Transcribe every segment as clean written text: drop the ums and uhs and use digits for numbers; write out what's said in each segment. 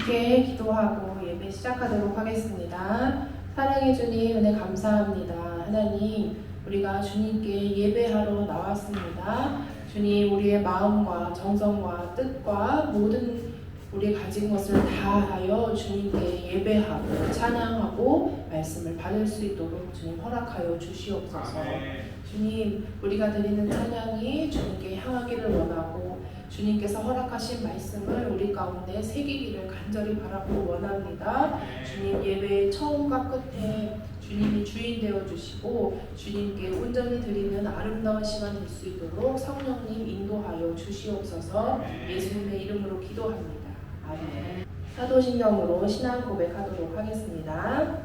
함께 기도하고 예배 시작하도록 하겠습니다. 사랑해 주님, 은혜 감사합니다. 하나님, 우리가 주님께 예배하러 나왔습니다. 주님, 우리의 마음과 정성과 뜻과 모든 우리 가진 것을 다하여 주님께 예배하고 찬양하고 말씀을 받을 수 있도록 주님 허락하여 주시옵소서. 주님, 우리가 드리는 찬양이 주님께 향하기를 원하고 주님께서 허락하신 말씀을 우리 가운데 새기기를 간절히 바라고 원합니다. 주님, 예배의 처음과 끝에 주님이 주인 되어 주시고 주님께 온전히 드리는 아름다운 시간 될 수 있도록 성령님 인도하여 주시옵소서. 예수님의 이름으로 기도합니다. 아멘. 사도신경으로 신앙 고백하도록 하겠습니다.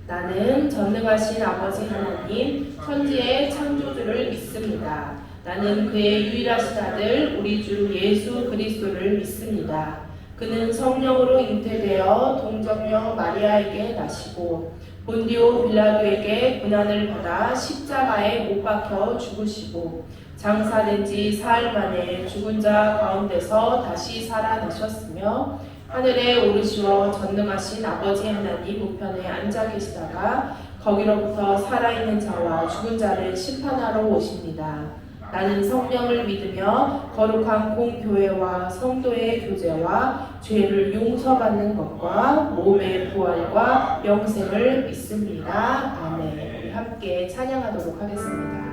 나는 전능하신 아버지 하나님, 천지의 창조주를 믿습니다. 나는 그의 유일하신 아들 우리 주 예수 그리스도를 믿습니다. 그는 성령으로 잉태되어 동정녀 마리아에게 나시고 본디오 빌라도에게 고난을 받아 십자가에 못 박혀 죽으시고 장사된 지 사흘 만에 죽은 자 가운데서 다시 살아나셨으며 하늘에 오르시어 전능하신 아버지 하나님 우편에 앉아 계시다가 거기로부터 살아있는 자와 죽은 자를 심판하러 오십니다. 나는 성령을 믿으며 거룩한 공교회와 성도의 교제와 죄를 용서받는 것과 몸의 부활과 영생을 믿습니다. 아멘. 우리 함께 찬양하도록 하겠습니다.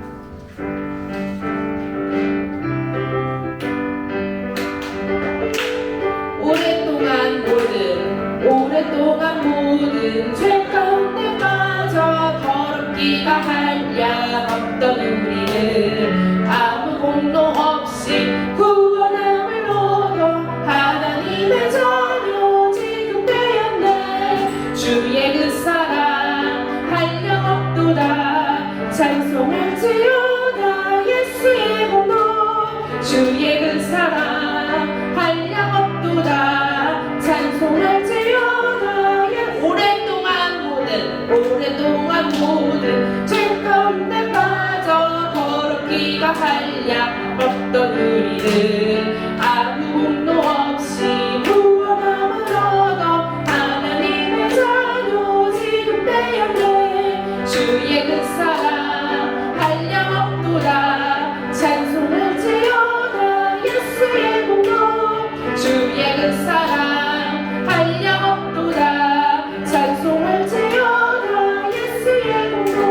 오랫동안 모든 죄 가운데 빠져 더럽기가 한량없던 우리를 아무 공로 없이 구원함을 얻어 하나님의 자녀 지금 되었네. 주의 그 사랑 한량없도다. 찬송할지어다 예수의 공로. 주의 그 사랑 한량없도다. 찬송할지어다. 오랫동안 모든 죄 가운데 빠져 더럽기가 한량 없던 우리를 아무 공로 없이 구원함을 얻어 하나님의 자녀 지금 되었네. 주의 그 사랑 한량 없도다. 찬송할지어다 예수의 공로. 주의 그 사랑 한량 없도다. 찬송할지어다 예수의 공로.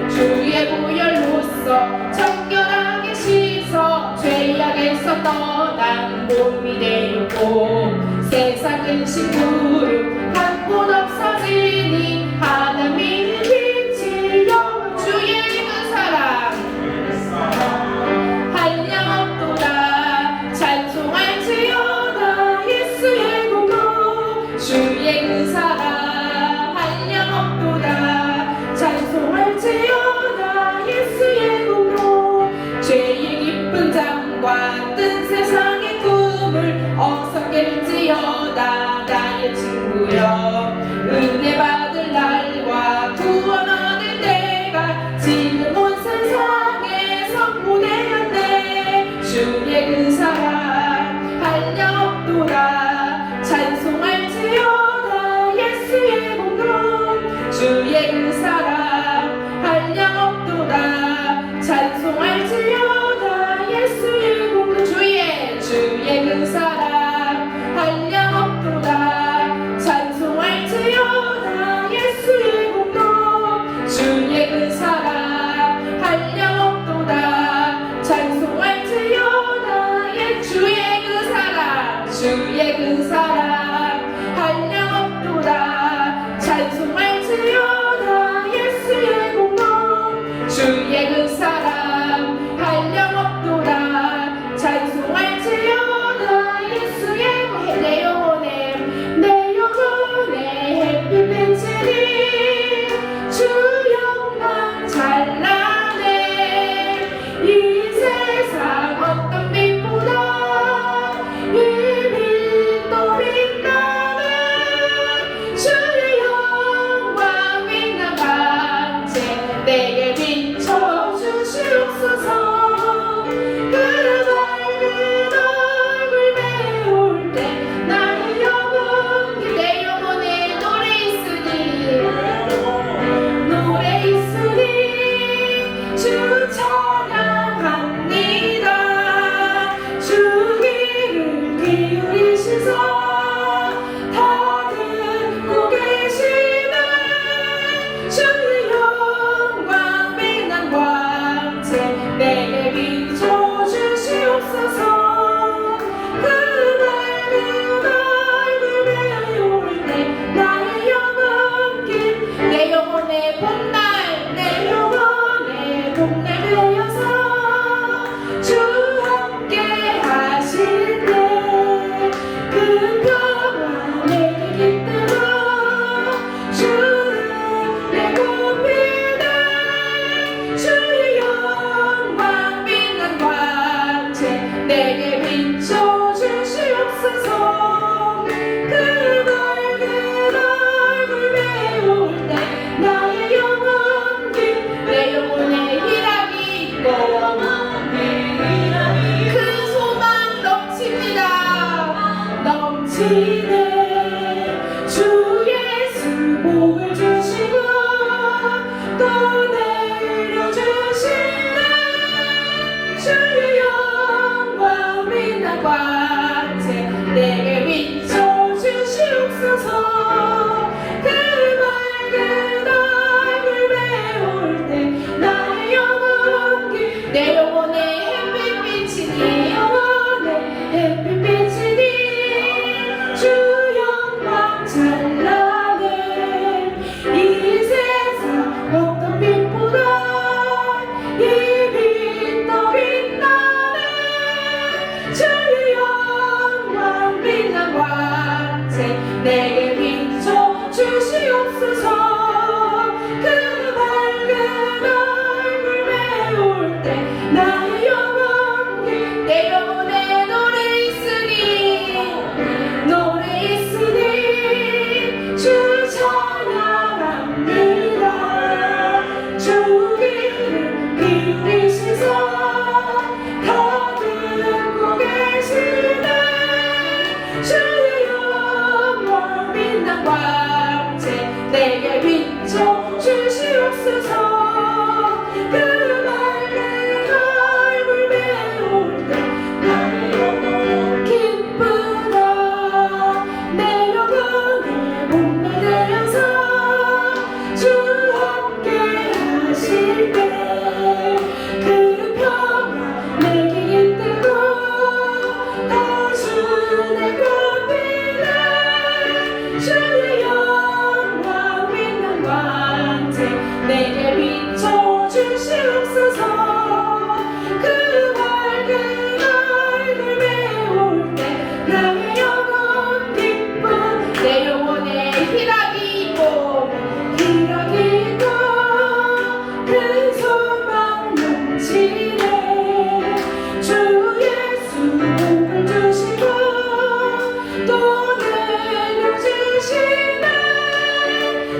주의 보혈로서 정결하게 씻어 죄악에서 떠난 몸이 되었고 세상 근심 무릎 한 곳 없어지니 하나님의 빛이 영원. 주의 그 사랑 한량 없도다. 찬송할지어다 예수의 공로. 주의 그 사랑 한량 없도다. 찬송할지어다 예수의 공로. 죄의 깊은 잠과 뜬 세상의 꿈을 어서 깰지어다 나의 친구여. 은혜 받을 날과 구원 얻을 때가 지금 온 세상에 선포되었네. 주의 그 사랑 한량 없도다. 찬송할지어다 예수의 공로. 주의 그 사랑 한량 없도다. 찬송할지어다 예수의 공로. 주의 그 사랑 한량 없도다. 찬송할지어다 예수의 공로. 주의 그 사랑 한량 없도다. 찬송할지어다 주의 그 사랑. 주의 그 사랑 한량 없도다. 찬송할지어다 예수의 공로. 주의 그 사랑 한량 없도다. 찬송할지어다 예수의 공로. 내 영혼의 햇빛 빛으니 주 영광 찬란해. 이 세상 어떤 빛보다 이 빛도 빛나네. 주의 영광 넘치네. 주 예수 복을 주시고 또 내려주시네. 주의 영광 빛난 광채 내게 비춰주시옵소서. 그 맑은 얼굴 배울 때 나의 영혼이 내 영혼의 햇빛비치니 영혼의 햇빛비치니 주 영광 찬란해. 이 세상 어떤 빛보다 이 빛 더 빛나네. 주의 영광 빛난 광채 내게 비춰주시옵소서. 그 맑은 얼굴 배울 때 나의 영혼이 내 영혼에 노래 있으니 주 찬양합니다. 주 귀를 기울이시소 다 듣고 계시네. 주의 영광 빛난 광채 내게 비춰주시옵소서. 그 맑은 얼굴 배울 때 나의 영혼 기쁘다. 내 영혼의 몸매 되어서 주 함께 하실 때 그 평화 내게 깃들고 다 주의 꽃이네. 주의 영광 빛난 광채 내게 비춰주시옵소서. 그 맑은 얼굴 배울 때 나의 영혼 기쁨 내 영혼에 희락이 있고 큰 소망 넘치네. 주 예수 복을 주시고 또 내려주시네.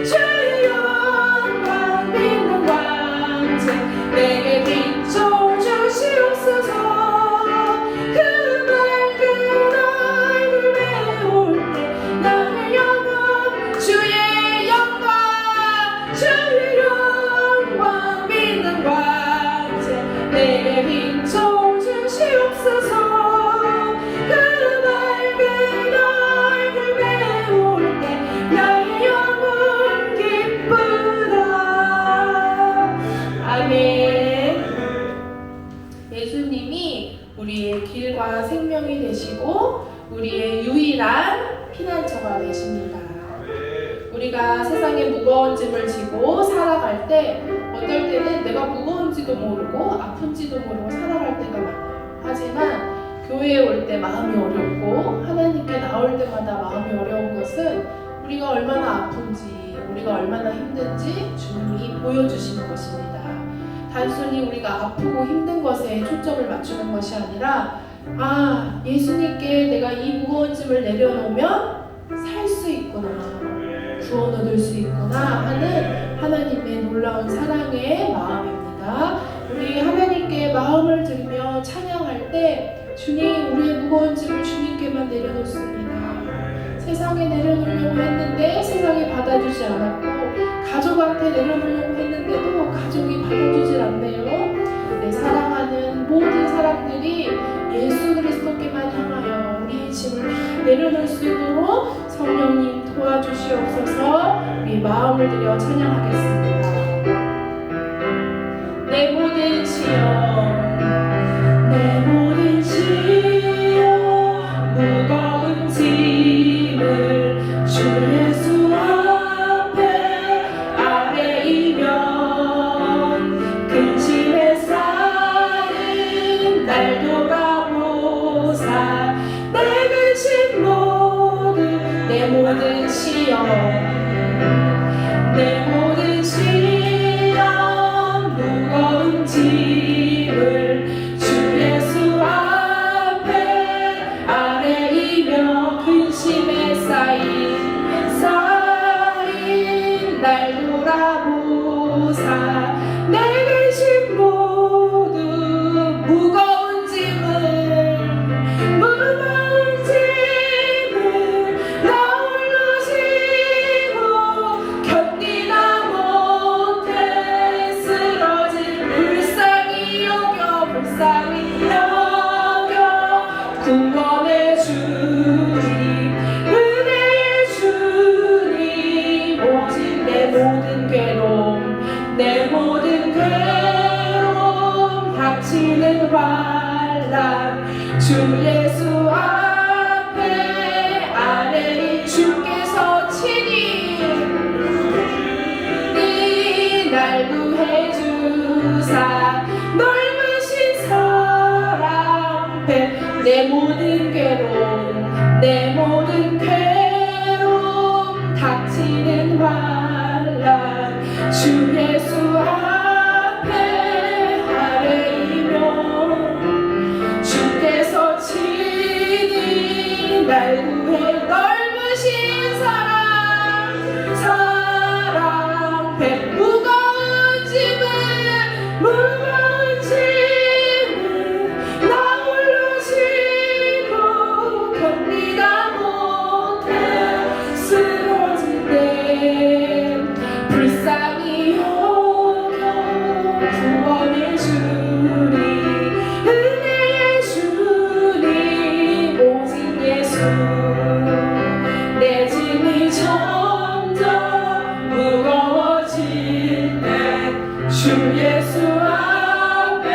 주의 영광 빛난 광채 내게 비춰주시옵소서. 그 맑은 얼굴 배울 때 나의 영혼 주의 영광 빛난 광채 내게 비춰주시옵소서. 그 맑은 얼굴 배울 때 나의 영혼 기쁘다. 아멘. 예수님이 우리의 길과 생명이 되시고 우리의 유일한 피난처가 되십니다. 우리가 세상에 무거운 짐을 지고 살아갈 때 어떨 때는 내가 무거운지도 모르고 아픈지도 모르고 살아갈 때가 많아요. 하지만 교회에 올 때 마음이 어렵고 하나님께 나올 때마다 마음이 어려운 것은 우리가 얼마나 아픈지 우리가 얼마나 힘든지 주님이 보여주시는 것입니다. 단순히 우리가 아프고 힘든 것에 초점을 맞추는 것이 아니라 예수님께 내가 이 무거운 짐을 내려놓으면 살 수 있구나, 구원 얻을 수 있구나 하는 하나님의 놀라운 사랑의 마음입니다. 우리 하나님께 마음을 들이며 찬양할 때 주님, 우리의 무거운 짐을 주님께만 내려놓습니다. 세상에 내려놓으려고 했는데 세상이 받아주지 않았고, 가족한테 내려놓으려고 했는데도 가족이 받아주질 않네요. 내 사랑하는 모든 사람들이 예수 그리스도께만 향하여 우리의 짐을 다 내려놓을 수 있도록 성령님 도와주시옵소서. 우리 마음을 들여 찬양하겠습니다. 내 모든 시험, 내 모든 시험, 무거운 짐을 주 예수 앞에 아뢰이면 근심에 쌓인 날 돌아보사 내 근심 모두, 내 모든 시험, 내 모든 시험, 무거운 짐을 주 예수 앞에 아뢰이며 근심에 쌓인 날 돌아보사 내 근심 모두, 무거운 짐을 주 예수 앞에 아뢰이며 주께서 친히 날 구해 넓으신 사랑 배 무거운 짐을 나 홀로 지고 견디다 못해 쓰러질 때 불쌍히 여겨 구원해 주니 은혜의 주님 오직 예수 내 짐이 점점 무거워질 때 주 예수 앞에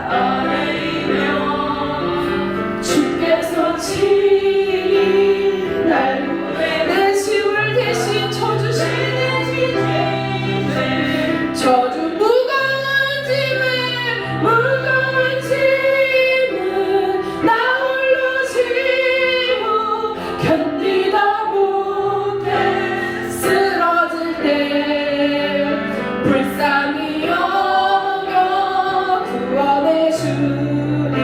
아뢰이며 주께서 친히 날 구해 내 짐을 대신 져주시는 저주 무거운 짐을 나 홀로 지고 견디다 못해 쓰러질 때 불쌍히 여겨 구원해 주니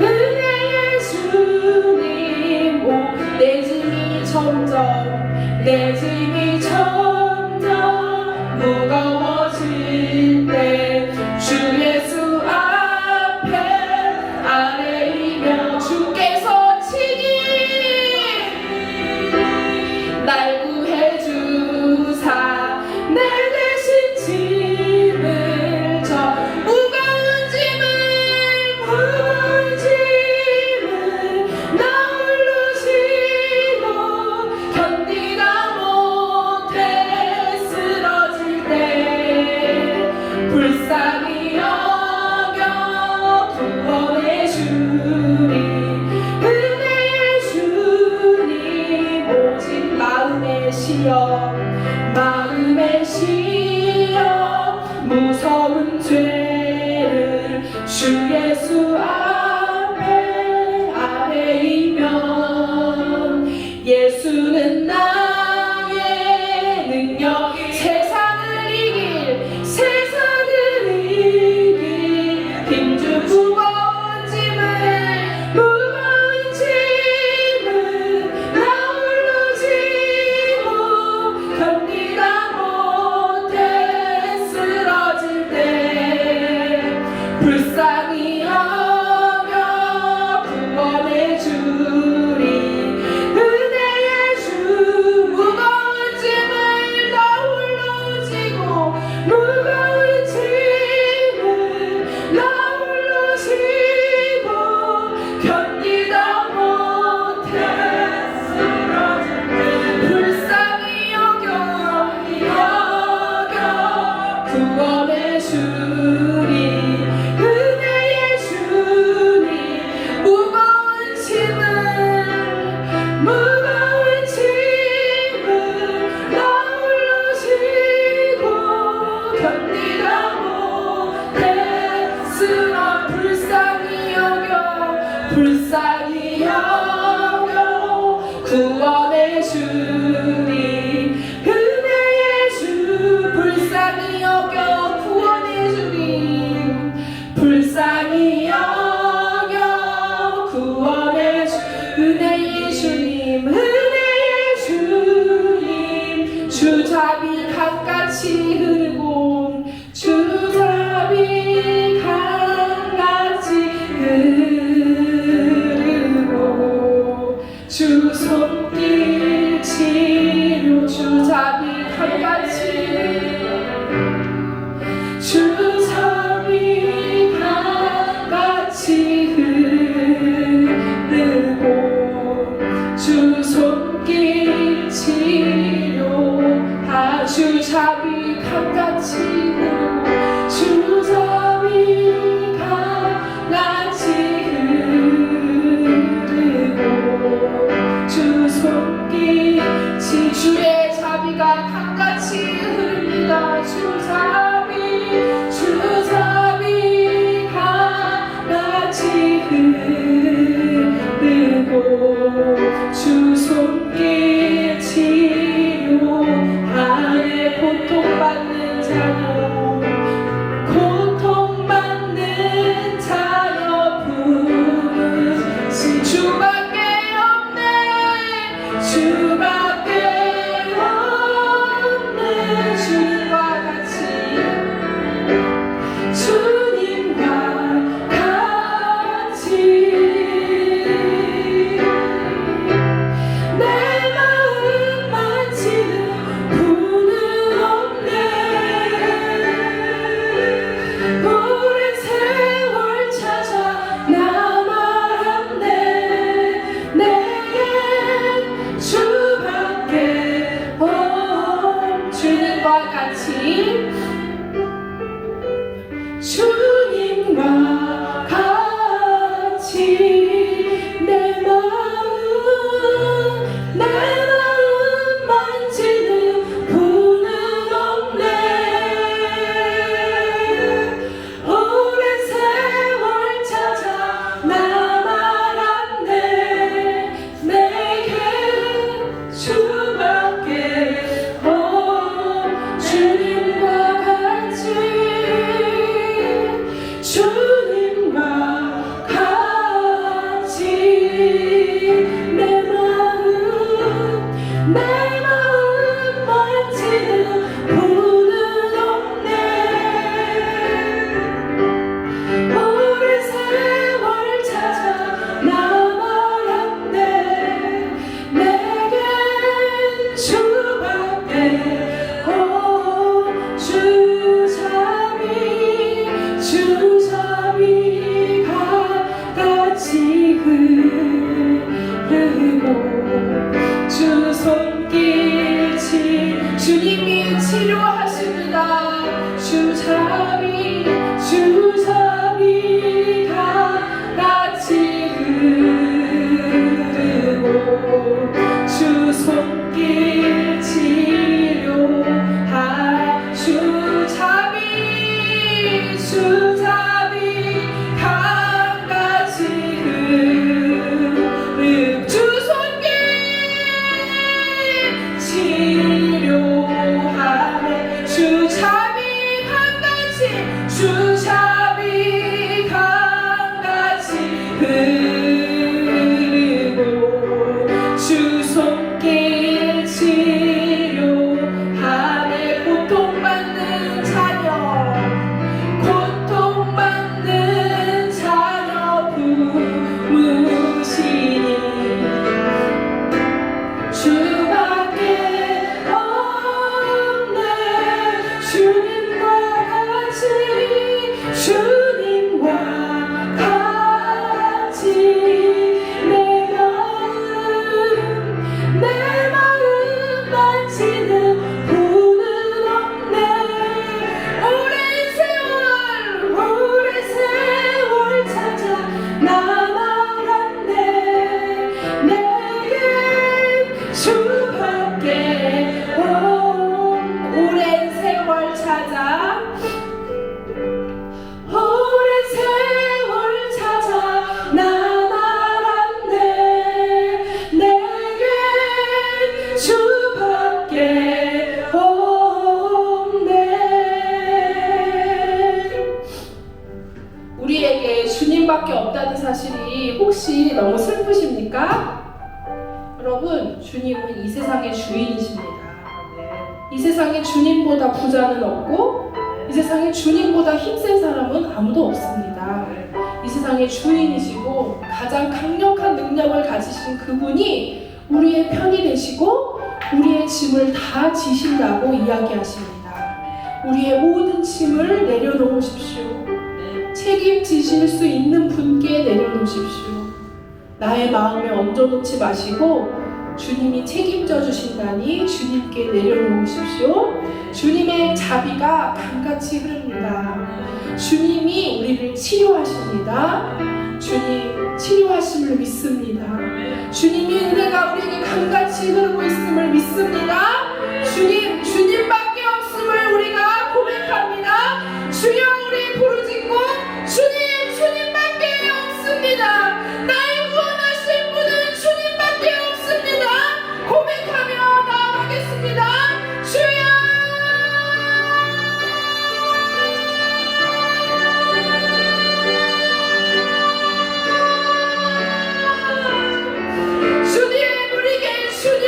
은혜의 주님 내 짐이 점점 무거워질 때 주 예수 앞에 아뢰이며 주께서 친히 날 구해 주사 내 대신 짐을 져 무거운 짐을 나 홀로 지고 견디다 못해 쓰러질 때 불쌍히 여겨 구원해 주니 은혜의 주님 오직 마음에 쉬어 무서운 죄를 주 예수 앞에 아뢰이면 예수는 나의 능력이 세상을 이길 힘준 무거운 짐을 나 홀로 지고 견디다 못해 쓰러질 때 불쌍히 여겨 구원해 주리 은혜의 주 무거운 짐을 나 홀로 지고 무거운 짐을 나 홀로 지고 견디다 못해 쓰러질 때 불쌍히 여겨 구원해 주리 은혜의 주님 무거운 짐을 나 홀로 지고 견디다 못해 불쌍히 여겨 구원해 주리 은혜의 주 불쌍히 여겨 구원해 주리 불쌍히 여겨 구원해 주 은혜의 주님 주잡이 강같이 흐르고 주잡이 강같이 흐르고 주 손길 치료 주잡이 강같이 주잡이 강같이 흐르고 주 손길 치료 주잡이 강같이 흐르고 주잡이 강같이 흐르고 주 손길 주의 자비가 강같이 흐릅니다 주잡이 강같이 흐르고 주 손길 치료하에 고통받는 주밖에 없네. 주님과 같이 주님과 같이 내 마음 만지는 분은 없네. 오랜 세월 찾아 나 말았네. 내겐 주밖에 주님과 같이 주님과 같이 내 마음 만지는 분은 없네. 오랜 세월 찾아 나 말았네. 내게 주밖에 주님과 같이 주님과 같이 내 마음 만지는 분은 없네. 오랜 세월 찾아 나 말았네. 내겐 주밖에 주잡이가 같이 흐르고 주 손길 주님이 치료하십니다. 주잡이가 같이 흐르고 주 손길 치료할 주잡이가 같이 흐르고 주 손길 치료하네. 주잡이가 같이 흐르고 주 손길 치료하네. 고통받는 자녀 부르시니 주밖에 없네. 주님과 같이 내 마음 만지는 분은 없네. 오랜 세월 찾아 나 말았네. 내겐 주밖에 오랜 세월 찾아 나 말았네. 내겐 주밖에 없네. 우리에게 주님밖에 없다는 사실이 혹시 너무 슬프십니까? 여러분, 주님은 이 세상의 주인이십니다. 이 세상에 주님보다 부자는 없고 이 세상에 주님보다 힘센 사람은 아무도 없습니다. 이 세상의 주인이시고 가장 강력한 능력을 가지신 그분이 우리의 편이 되시고 우리의 짐을 다 지신다고 이야기하십니다. 우리의 모든 짐을 내려놓으십시오. 책임지실 수 있는 분께 내려놓으십시오. 나의 마음에 얹어놓지 마시고 주님이 책임져 주신다니 주님께 내려놓으십시오. 주님의 자비가 강같이 흐릅니다. 주님이 우리를 치료하십니다. 주님 치료하심을 믿습니다. 주님이 은혜가 우리에게 강같이 흐르고 있음을 믿습니다. 주님밖에 없음을 우리가 고백합니다. 주여 우리 부르짖고 주님밖에 없습니다. 날 구원하실 분은 주님밖에 없습니다. 고백하며 나아가겠습니다. 주여 주님 우리에게 주님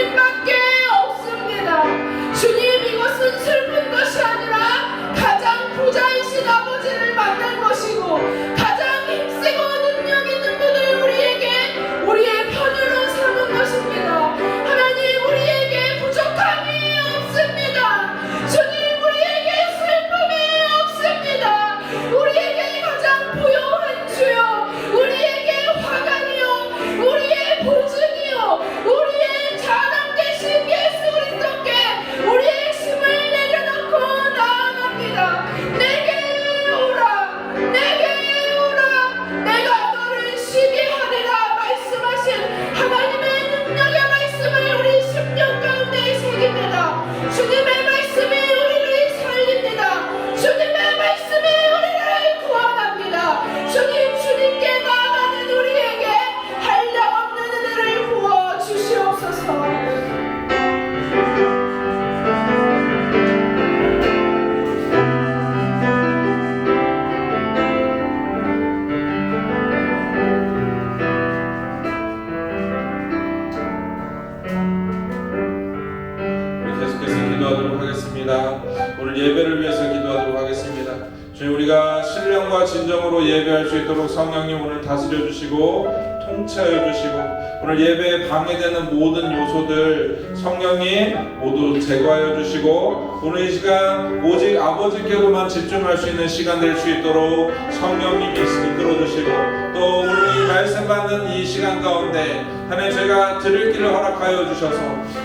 오늘 예배를 위해서 기도하도록 하겠습니다. 주님, 우리가 신령과 진정으로 예배할 수 있도록 성령님 오늘 다스려 주시고 통치하여 주시고, 오늘 예배에 방해되는 모든 요소들 성령님 모두 제거하여 주시고, 오늘 이 시간 오직 아버지께로만 집중할 수 있는 시간 될 수 있도록 성령님이 이끌어 주시고, 또 오늘 이 말씀 받는 이 시간 가운데 하나님 저희가 들을 길을 허락하여 주셔서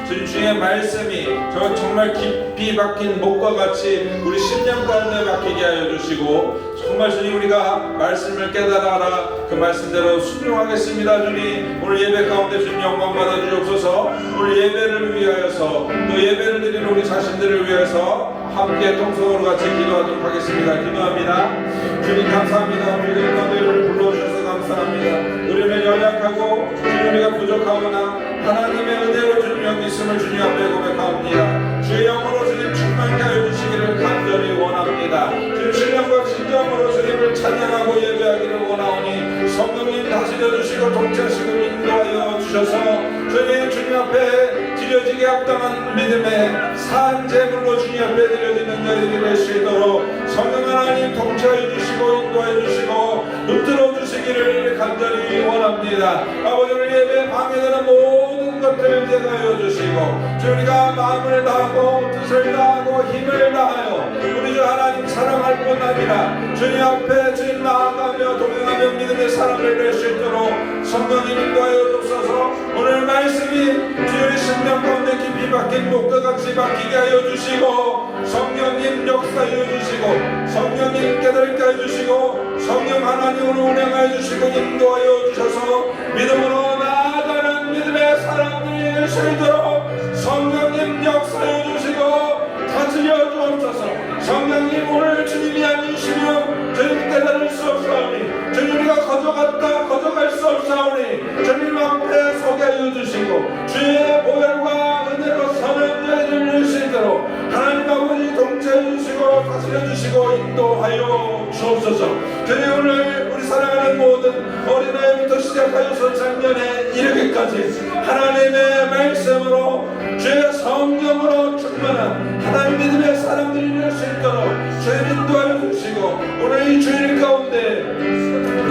주님, 주의 말씀이 정말 깊이 박힌 목과 같이 우리 심령 가운데 박히게 하여 주시고, 정말 주님 우리가 말씀을 깨달아라 그 말씀대로 순종하겠습니다. 주님, 오늘 예배 가운데 주님 영광 받아 주옵소서. 오늘 예배를 위하여서 또 예배를 드리는 우리 자신들을 위해서 함께 통성으로 같이 기도하도록 하겠습니다. 기도합니다. 주님 감사합니다. 우리의 너희를 불러주셔서 감사합니다. 우리는 연약하고 주님 우리가 부족하거나 하나님의 은혜로 주님 여기 있음을 주님 앞에 고백합니다. 주의 영으로 주님 충만케 하여 주시기를 간절히 원합니다. 주님 신령과 진정으로 주님을 찬양하고 예배하기를 원하오니 성령님 다스려 주시고 통치하시고 인도하여 주셔서 주님 앞에 드려지게 합당한 믿음의 산 제물로 주님 앞에 드려지는 저희들이 될 수 있도록 성령 하나님 통치하여 주시고 인도하여 주시고 붙들어 주시기를 간절히 원합니다. 아버지, 오늘 예배 방해되는 모든 것들을 제거하여 주시고 우리가 마음을 다하고 뜻을 다하고 힘을 다하여 우리 주 하나님 사랑할 뿐 아니라 주님 앞에 주님 나아가며 동행하며 믿음의 사람을 될 수 있도록 성령님 인도하여 주옵소서. 오늘 말씀이 주의 심령 가운데 깊이 박힌 목과 같이 박히게 하여 주시고 성령님 역사하여 주시고 성령님 깨닫게 하여 주시고 성령 하나님으로 운행하여 주시고 인도하여 주셔서 믿음으로 나아가는 믿음의 사람들이 될 수 있도록 성령님 역사하여 주시고 다스려 주옵소서. 성령님 오늘 주님이 아니시면 저희는 깨달을 수 없사오니 주님 우리가 거저갈 수 없사오니 주님 앞에 서게 하여 주시고 주의 보혈과 은혜로 선한 저희를 낼 수 있도록 하나님 아버지 통치해 주시고 다스려 주시고 인도하여 주옵소서. 주님 오늘 우리 사랑하는 모든 어린아이부터 시작하여서 작년에 이르기까지 하나님의 말씀으로 주의 성령으로 충만한 하나님 믿음의 사람들이 될 수 있도록 주의 인도하여 주시고 오늘 이 주일 가운데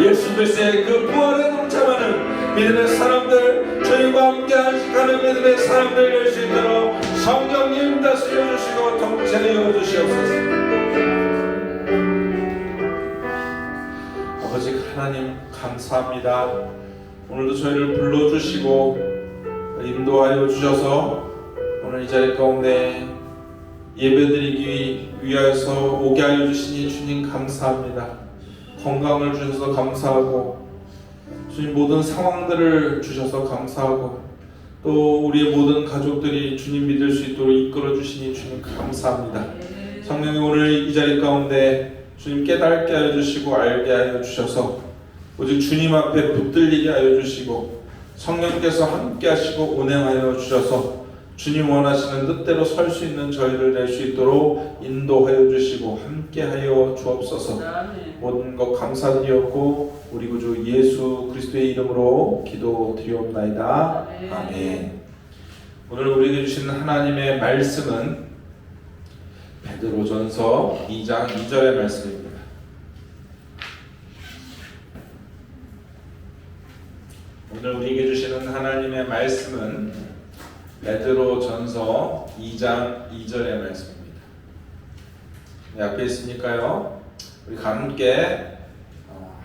예수 그리스도의 그 부활에 동참하는 믿음의 사람들 주님과 함께 하는 믿음의 사람들 될 수 있도록 성령님 다스려 주시고 통치하여 주시옵소서. 아버지 하나님 감사합니다. 오늘도 저희를 불러주시고 인도하여 주셔서 오늘 이 자리 가운데 예배드리기 위하여서 오게 하여 주시니 주님 감사합니다. 건강을 주셔서 감사하고 주님 모든 상황들을 주셔서 감사하고 또 우리의 모든 가족들이 주님 믿을 수 있도록 이끌어 주시니 주님 감사합니다. 성령님 오늘 이 자리 가운데 주님 깨닫게 하여 주시고 알게 하여 주셔서 오직 주님 앞에 붙들리게 하여 주시고 성령께서 함께 하시고 운행하여 주셔서 주님 원하시는 뜻대로 설 수 있는 저희를 낼 수 있도록 인도하여 주시고 함께 하여 주옵소서. 모든 것 감사드리었고 우리 구주 예수 그리스도의 이름으로 기도드리옵나이다. 아멘. 오늘 우리에게 주신 하나님의 말씀은 베드로전서 2장 2절의 말씀입니다. 오늘 우리에게 주시는 하나님의 말씀은 베드로전서 2장 2절의 말씀입니다. 네, 앞에 있으니까요. 우리 함께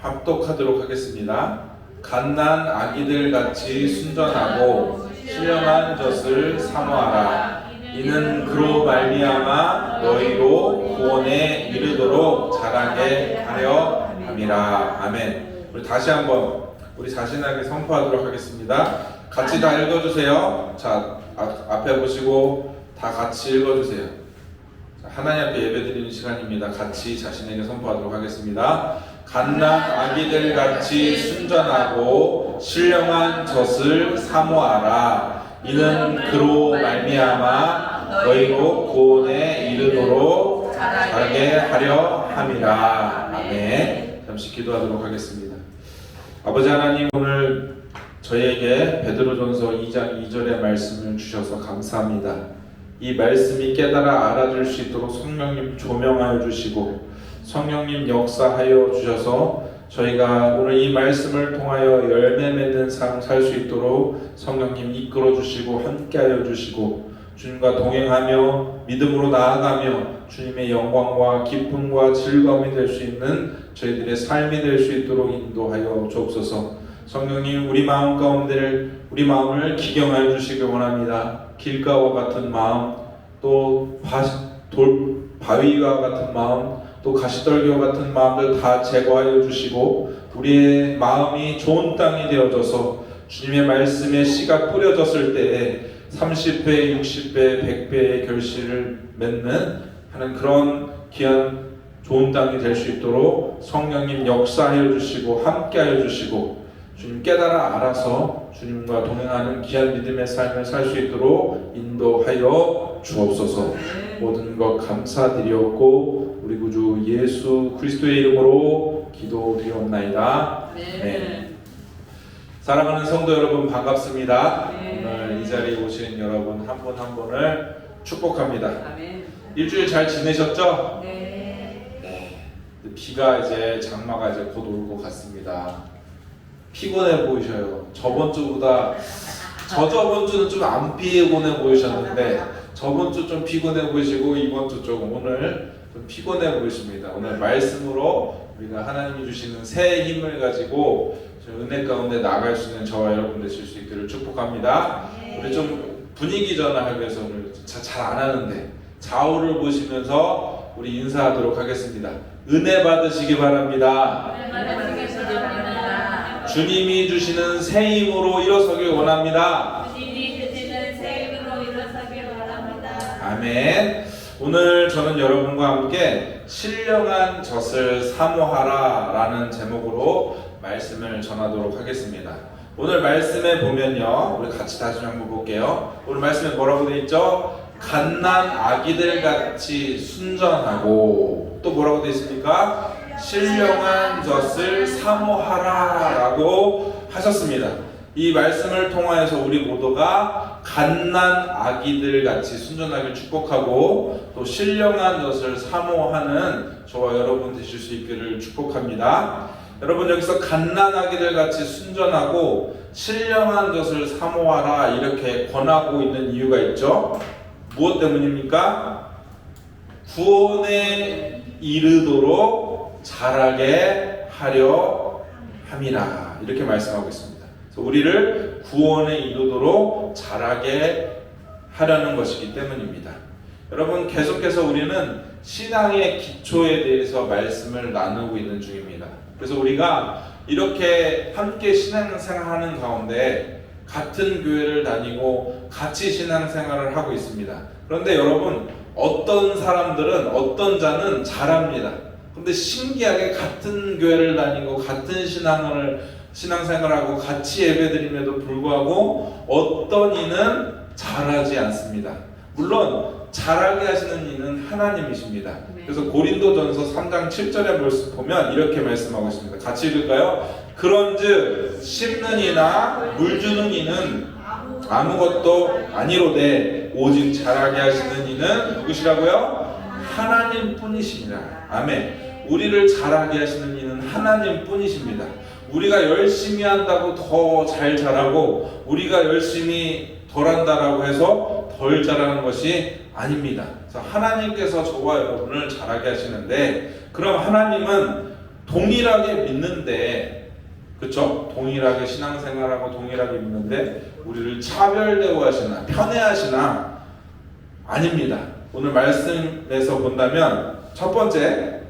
합독하도록 하겠습니다. 갓난 아기들 같이 순전하고 신령한 젖을 사모하라. 이는 그로 말미암아 너희로 구원에 이르도록 자라게 하려 함이라. 아멘. 우리 다시 한번 우리 자신에게 선포하도록 하겠습니다. 같이 다 읽어주세요. 자, 앞에 보시고 다 같이 읽어주세요. 자, 하나님 앞에 예배드리는 시간입니다. 같이 자신에게 선포하도록 하겠습니다. 갓난 아기들 같이 순전하고 신령한 젖을 사모하라. 이는 그로 말미암아 너희로 구원에 이르도록 자라게 하려 함이라. 아멘. 잠시 기도하도록 하겠습니다. 아버지 하나님, 오늘 저희에게 베드로전서 2장 2절의 말씀을 주셔서 감사합니다. 이 말씀이 깨달아 알아들 수 있도록 성령님 조명하여 주시고 성령님 역사하여 주셔서 저희가 오늘 이 말씀을 통하여 열매 맺는 삶 살 수 있도록 성령님 이끌어 주시고 함께하여 주시고 주님과 동행하며 믿음으로 나아가며 주님의 영광과 기쁨과 즐거움이 될 수 있는 저희들의 삶이 될 수 있도록 인도하여 주옵소서. 성령님 우리 마음 가운데 우리 마음을 기경하여 주시기 원합니다. 길가와 같은 마음, 또 바위와 같은 마음, 또 가시떨기와 같은 마음들 다 제거하여 주시고 우리의 마음이 좋은 땅이 되어져서 주님의 말씀에 씨가 뿌려졌을 때에 30배, 60배, 100배의 결실을 맺는 하는 그런 귀한 좋은 땅이 될 수 있도록 성령님 역사하여 주시고 함께하여 주시고 주님 깨달아 알아서 주님과 동행하는 귀한 믿음의 삶을 살 수 있도록 인도하여 주옵소서. 모든 것 감사드리옵고 우리 구주 예수 그리스도의 이름으로 기도드리옵나이다. 네. 사랑하는 성도 여러분 반갑습니다. 오늘 이 자리에 오신 여러분 한 분 한 분을 축복합니다. 일주일 잘 지내셨죠? 네. 비가 이제 장마가 이제 곧 올 것 같습니다. 피곤해 보이셔요. 저번 주는 좀 안 피곤해 보이셨는데 저번 주 좀 피곤해 보이시고 이번 주 좀 오늘 좀 피곤해 보이십니다. 오늘 말씀으로 우리가 하나님이 주시는 새 힘을 가지고 은혜 가운데 나갈 수 있는 저와 여러분 되실 수 있기를 축복합니다. 우리 좀 분위기 전환하기 위해서 오늘 잘 안 하는데 좌우를 보시면서 우리 인사하도록 하겠습니다. 은혜 받으시기 바랍니다. 주님이 주시는 새 힘으로 일어서길 원합니다. 아멘. 오늘 저는 여러분과 함께 신령한 젖을 사모하라 라는 제목으로 말씀을 전하도록 하겠습니다. 오늘 말씀에 보면요, 우리 같이 다시 한번 볼게요. 오늘 말씀에 뭐라고 되어 있죠? 갓난 아기들 같이 순전하고 또 뭐라고 되어 있습니까? 신령한 젖을 사모하라 라고 하셨습니다. 이 말씀을 통하여서 우리 모두가 갓난 아기들 같이 순전하게 축복하고 또 신령한 젖을 사모하는 저와 여러분 되실 수 있기를 축복합니다. 여러분 여기서 갓난 아기들 같이 순전하고 신령한 젖을 사모하라 이렇게 권하고 있는 이유가 있죠. 무엇 때문입니까? 구원에 이르도록 자라게 하려 함이라 이렇게 말씀하고 있습니다. 그래서 우리를 구원에 이르도록 자라게 하려는 것이기 때문입니다. 여러분 계속해서 우리는 신앙의 기초에 대해서 말씀을 나누고 있는 중입니다. 그래서 우리가 이렇게 함께 신앙생활하는 가운데 같은 교회를 다니고 같이 신앙생활을 하고 있습니다. 그런데 여러분 어떤 사람들은 어떤 자는 잘합니다. 근데 신기하게 같은 교회를 다니고 같은 신앙생활하고 같이 예배드림에도 불구하고 어떤 이는 잘하지 않습니다. 물론 잘하게 하시는 이는 하나님이십니다. 그래서 고린도전서 3장 7절에 말씀 보면 이렇게 말씀하고 있습니다. 같이 읽을까요? 그런즉 심는 이나 물 주는 이는 아무것도 아니로되 오직 잘하게 하시는 이는 누구시라고요? 하나님 뿐이십니다. 아멘. 우리를 잘하게 하시는 이는 하나님 뿐이십니다. 우리가 열심히 한다고 더 잘 자라고 우리가 열심히 덜 한다라고 해서 덜 자라는 것이 아닙니다. 그래서 하나님께서 저와 여러분을 잘하게 하시는데 그럼 하나님은 동일하게 믿는데 그렇죠? 동일하게 신앙생활하고 동일하게 믿는데 우리를 차별대우하시나 편애하시나? 아닙니다. 오늘 말씀에서 본다면 첫 번째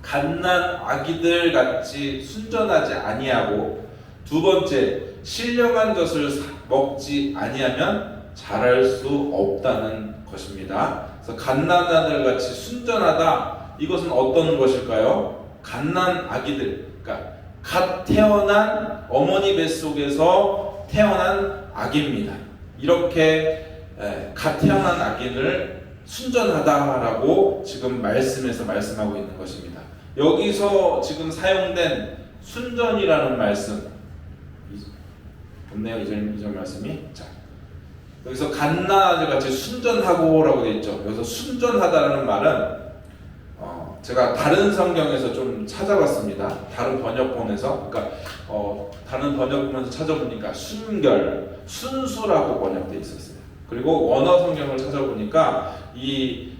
갓난 아기들 같이 순전하지 아니하고 두 번째 신령한 젖을 먹지 아니하면 자랄 수 없다는 것입니다. 그래서 갓난 아들 같이 순전하다 이것은 어떤 것일까요? 갓난 아기들 그러니까 갓 태어난 어머니 뱃속에서 태어난 아기입니다. 이렇게 갓 태어난 아기를 순전하다라고 지금 말씀에서 말씀하고 있는 것입니다. 여기서 지금 사용된 순전이라는 말씀 없네요. 이전 말씀이. 자, 여기서 갓난아들 같이 순전하고라고 되어 있죠. 여기서 순전하다라는 말은 제가 다른 성경에서 좀 찾아봤습니다. 다른 번역본에서. 그러니까 다른 번역본에서 찾아보니까 순결, 순수라고 번역되어 있었어요. 그리고 원어 성경을 찾아보니까 이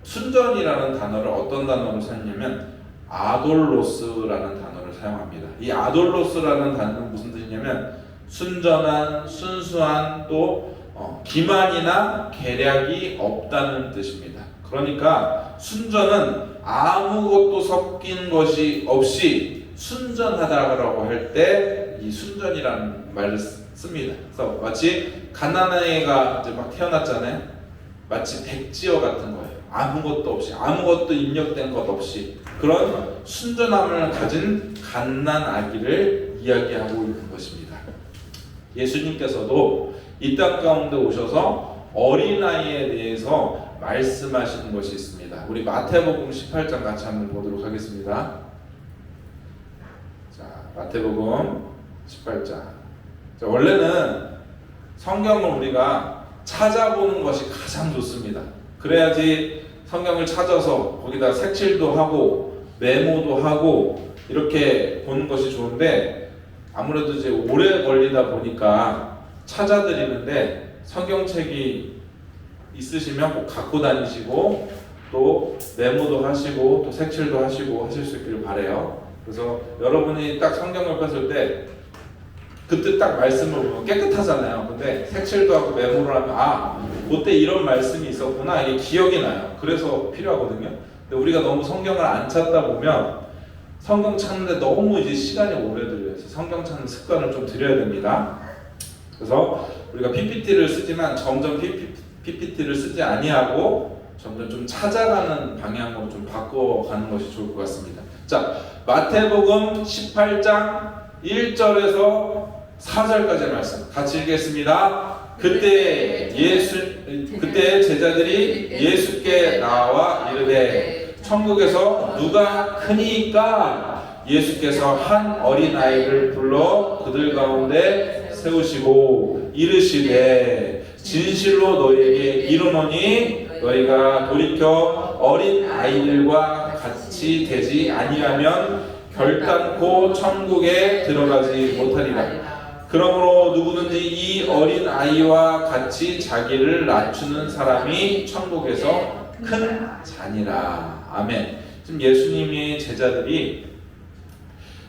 순전이라는 단어를 어떤 단어로 사용하냐면 아돌로스라는 단어를 사용합니다. 이 아돌로스라는 단어는 무슨 뜻이냐면 순전한, 순수한, 또 기만이나 계략이 없다는 뜻입니다. 그러니까 순전은 아무것도 섞인 것이 없이 순전하다라고 할 때 이 순전이라는 말을 씁니다. 그래서 마치 갓난아이가 이제 막 태어났잖아요. 마치 백지어 같은 거예요. 아무것도 없이, 아무것도 입력된 것 없이 그런 순전함을 가진 갓난아기를 이야기하고 있는 것입니다. 예수님께서도 이 땅 가운데 오셔서 어린아이에 대해서 말씀하시는 것이 있습니다. 우리 마태복음 18장 같이 한번 보도록 하겠습니다. 자, 마태복음 18장. 자, 원래는 성경을 우리가 찾아보는 것이 가장 좋습니다. 그래야지 성경을 찾아서 거기다 색칠도 하고 메모도 하고 이렇게 보는 것이 좋은데 아무래도 이제 오래 걸리다 보니까 찾아드리는데 성경책이 있으시면 꼭 갖고 다니시고 또 메모도 하시고 또 색칠도 하시고 하실 수 있기를 바라요. 그래서 여러분이 딱 성경을 폈을 때 그때 딱 말씀을 보면 깨끗하잖아요. 근데 색칠도 하고 메모를 하면 그때 이런 말씀이 있었구나 이게 기억이 나요. 그래서 필요하거든요. 근데 우리가 너무 성경을 안 찾다 보면 성경 찾는데 너무 이제 시간이 오래 들려요. 성경 찾는 습관을 좀 들여야 됩니다. 그래서 우리가 PPT를 쓰지만 점점 PPT를 쓰지 아니하고 점점 좀 찾아가는 방향으로 좀 바꿔가는 것이 좋을 것 같습니다. 자, 마태복음 18장 1절에서 4절까지의 말씀 같이 읽겠습니다. 그때 제자들이 예수께 나와 이르되 천국에서 누가 크니까 예수께서 한 어린아이를 불러 그들 가운데 세우시고 이르시되 진실로 너희에게 이르노니 너희가 돌이켜 어린 아이들과 같이 되지 아니하면 결단코 천국에 들어가지 못하리라. 그러므로 누구든지 이 어린 아이와 같이 자기를 낮추는 사람이 천국에서 큰 자니라. 아멘. 지금 예수님의 제자들이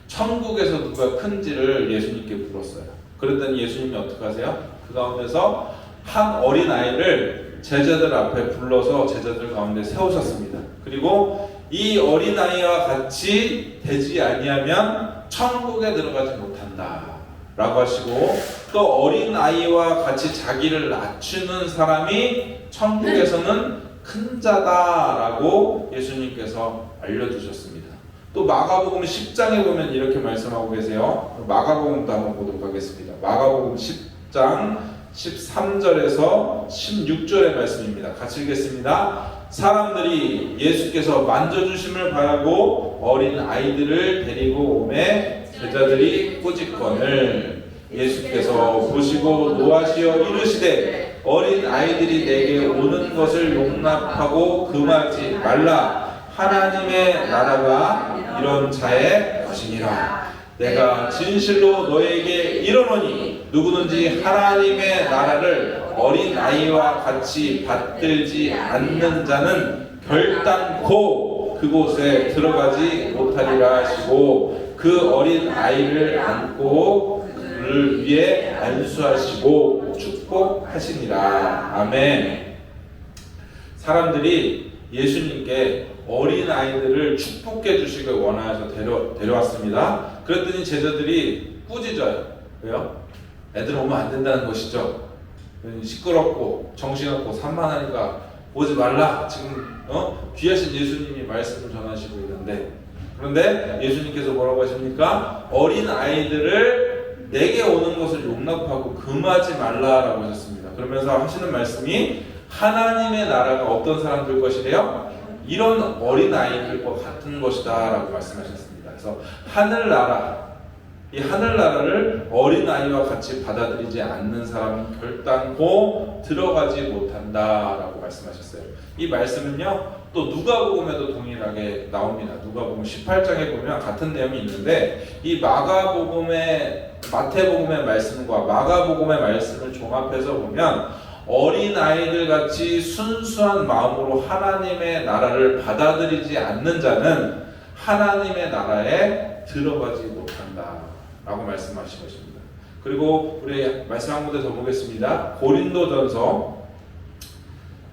천국에서 누가 큰지를 예수님께 물었어요. 그랬더니 예수님이 어떻게 하세요? 그 가운데서 한 어린 아이를 제자들 앞에 불러서 제자들 가운데 세우셨습니다. 그리고 이 어린 아이와 같이 되지 아니하면 천국에 들어가지 못한다 라고 하시고 또 어린 아이와 같이 자기를 낮추는 사람이 천국에서는 큰 자다라고 예수님께서 알려주셨습니다. 또 마가복음 10장에 보면 이렇게 말씀하고 계세요. 마가복음도 한번 보도록 하겠습니다. 마가복음 10장 13절에서 16절의 말씀입니다. 같이 읽겠습니다. 사람들이 예수께서 만져주심을 바라고 어린 아이들을 데리고 오매 제자들이 꾸짖거늘 예수께서 보시고 노하시어 이르시되 어린 아이들이 내게 오는 것을 용납하고 금하지 말라. 하나님의 나라가 이런 자의 것이니라. 내가 진실로 너에게 이르노니 누구든지 하나님의 나라를 어린 아이와 같이 받들지 않는 자는 결단코 그곳에 들어가지 못하리라 하시고 그 어린 아이를 안고 그를 위해 안수하시고 축복하시니라. 아멘. 사람들이 예수님께 어린 아이들을 축복해 주시길 원하여서 데려왔습니다. 그랬더니 제자들이 꾸짖어요. 왜요? 애들 오면 안 된다는 것이죠. 시끄럽고 정신없고 산만하니까 오지 말라. 지금 귀하신 예수님이 말씀을 전하시고 있는데 그런데 예수님께서 뭐라고 하십니까? 어린 아이들을 내게 오는 것을 용납하고 금하지 말라라고 하셨습니다. 그러면서 하시는 말씀이 하나님의 나라가 어떤 사람들 것이래요? 이런 어린 아이들과 같은 것이다 라고 말씀하셨습니다. 그래서 하늘나라, 이 하늘나라를 어린아이와 같이 받아들이지 않는 사람은 결단코 들어가지 못한다라고 말씀하셨어요. 이 말씀은요 또 누가복음에도 동일하게 나옵니다. 누가복음 18장에 보면 같은 내용이 있는데 이 마태복음의 말씀과 마가복음의 말씀을 종합해서 보면 어린아이들 같이 순수한 마음으로 하나님의 나라를 받아들이지 않는 자는 하나님의 나라에 들어가지 못한다 라고 말씀하신 것입니다. 그리고 우리 말씀 한 군데 더 보겠습니다. 고린도전서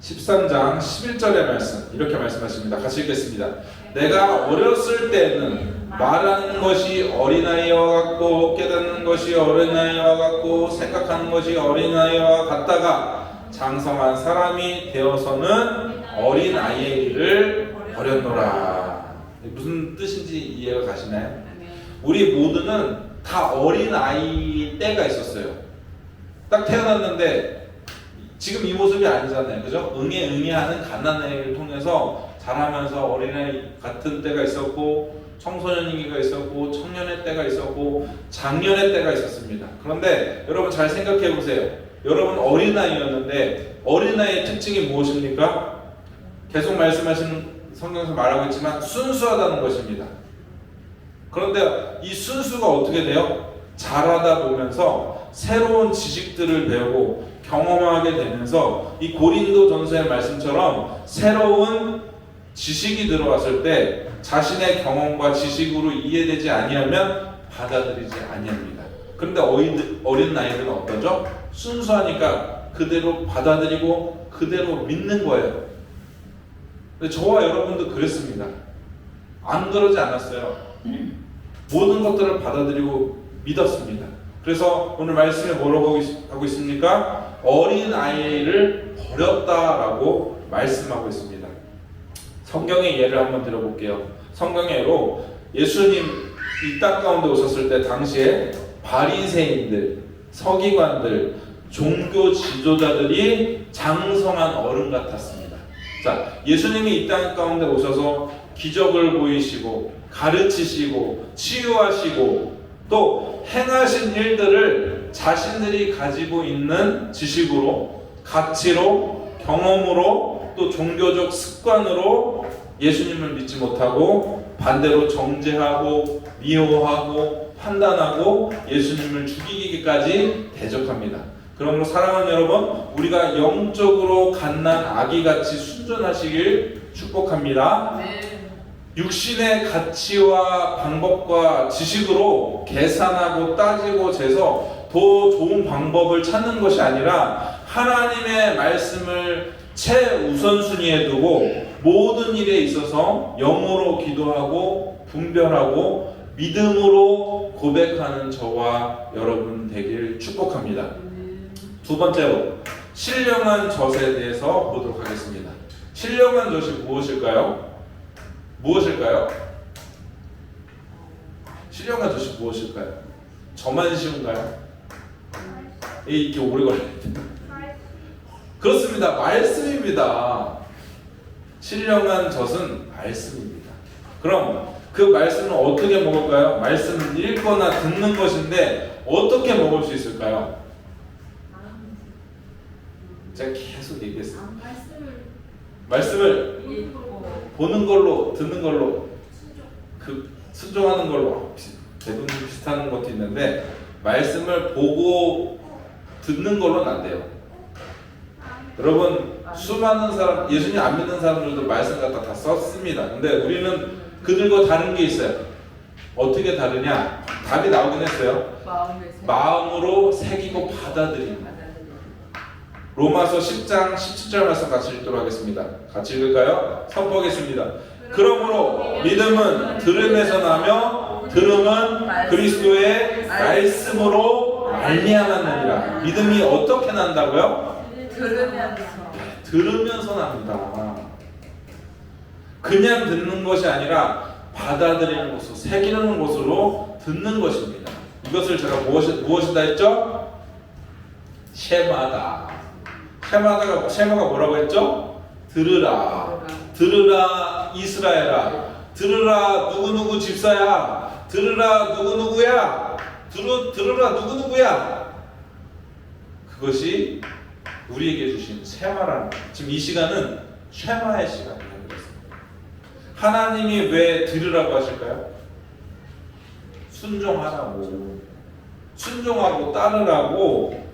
13장 11절의 말씀 이렇게 말씀하십니다. 같이 읽겠습니다. 내가 어렸을 때는 말하는 것이 어린아이와 같고 깨닫는 것이 어린아이와 같고 생각하는 것이 어린아이와 같다가 장성한 사람이 되어서는 어린아이의 일을 버렸노라. 무슨 뜻인지 이해가 가시나요? 우리 모두는 다 어린아이 때가 있었어요. 딱 태어났는데 지금 이 모습이 아니잖아요. 그죠? 응애하는 갓난아이를 통해서 자라면서 어린아이 같은 때가 있었고 청소년기가 있었고 청년의 때가 있었고 장년의 때가 있었습니다. 그런데 여러분 잘 생각해 보세요. 여러분 어린아이였는데 어린아이의 특징이 무엇입니까? 계속 말씀하시는 성경에서 말하고 있지만 순수하다는 것입니다. 그런데 이 순수가 어떻게 돼요? 자라다 보면서 새로운 지식들을 배우고 경험하게 되면서 이 고린도전서의 말씀처럼 새로운 지식이 들어왔을 때 자신의 경험과 지식으로 이해되지 아니하면 받아들이지 아니합니다. 그런데 어린 아이들은 어떠죠? 순수하니까 그대로 받아들이고 그대로 믿는 거예요. 근데 저와 여러분도 그랬습니다. 안 그러지 않았어요. 모든 것들을 받아들이고 믿었습니다. 그래서 오늘 말씀에 뭐라고 하고 있습니까? 어린 아이를 버렸다라고 말씀하고 있습니다. 성경의 예를 한번 들어볼게요. 성경의 예로 예수님 이 땅 가운데 오셨을 때 당시에 바리새인들, 서기관들, 종교 지도자들이 장성한 어른 같았습니다. 자, 예수님이 이 땅 가운데 오셔서 기적을 보이시고 가르치시고 치유하시고 또 행하신 일들을 자신들이 가지고 있는 지식으로, 가치로, 경험으로 또 종교적 습관으로 예수님을 믿지 못하고 반대로 정죄하고 미워하고 판단하고 예수님을 죽이기까지 대적합니다. 그러므로 사랑하는 여러분, 우리가 영적으로 갓난 아기같이 순전하시길 축복합니다. 네. 육신의 가치와 방법과 지식으로 계산하고 따지고 재서 더 좋은 방법을 찾는 것이 아니라 하나님의 말씀을 최우선순위에 두고 모든 일에 있어서 영으로 기도하고 분별하고 믿음으로 고백하는 저와 여러분 되길 축복합니다. 두 번째로 신령한 젖에 대해서 보도록 하겠습니다. 신령한 젖이 무엇일까요? 무엇일까요? 신령한 젖이 무엇일까요? 저만 쉬운가요? 이렇게 오래 걸려요. 그렇습니다. 말씀입니다. 신령한 젖은 말씀입니다. 그럼 그 말씀은 어떻게 먹을까요? 말씀을 읽거나 듣는 것인데 어떻게 먹을 수 있을까요? 제가 계속 얘기했어요. 말씀을 보는 걸로, 듣는 걸로, 그 순종하는 걸로 대부분 비슷한 것도 있는데 말씀을 보고 듣는 걸로는 안 돼요. 여러분 수많은 사람, 예수님 안 믿는 사람들도 말씀 갖다 다 썼습니다. 근데 우리는 그들과 다른 게 있어요. 어떻게 다르냐? 답이 나오긴 했어요. 마음으로 새기고 받아들입니다. 로마서 10장 17절 말씀 같이 읽도록 하겠습니다. 같이 읽을까요? 선포하겠습니다. 그러므로 믿음은 들음에서 나며 들음은 그리스도의 말씀으로 말미암았느니라. 믿음이 어떻게 난다고요? 들으면서 납니다. 그냥 듣는 것이 아니라 받아들이는 것으로, 새기는 것으로 듣는 것입니다. 이것을 제가 무엇이다 했죠? 쉐마다. 쉐마가 뭐라고 했죠? 들으라. 들으라 이스라엘아. 들으라 누구누구 집사야. 들으라 누구누구야. 들어라 누구누구야. 그것이 우리에게 주신 쉐마라는 거예요. 지금 이 시간은 쉐마의 시간이에요. 하나님이 왜 들으라고 하실까요? 순종하고 따르라고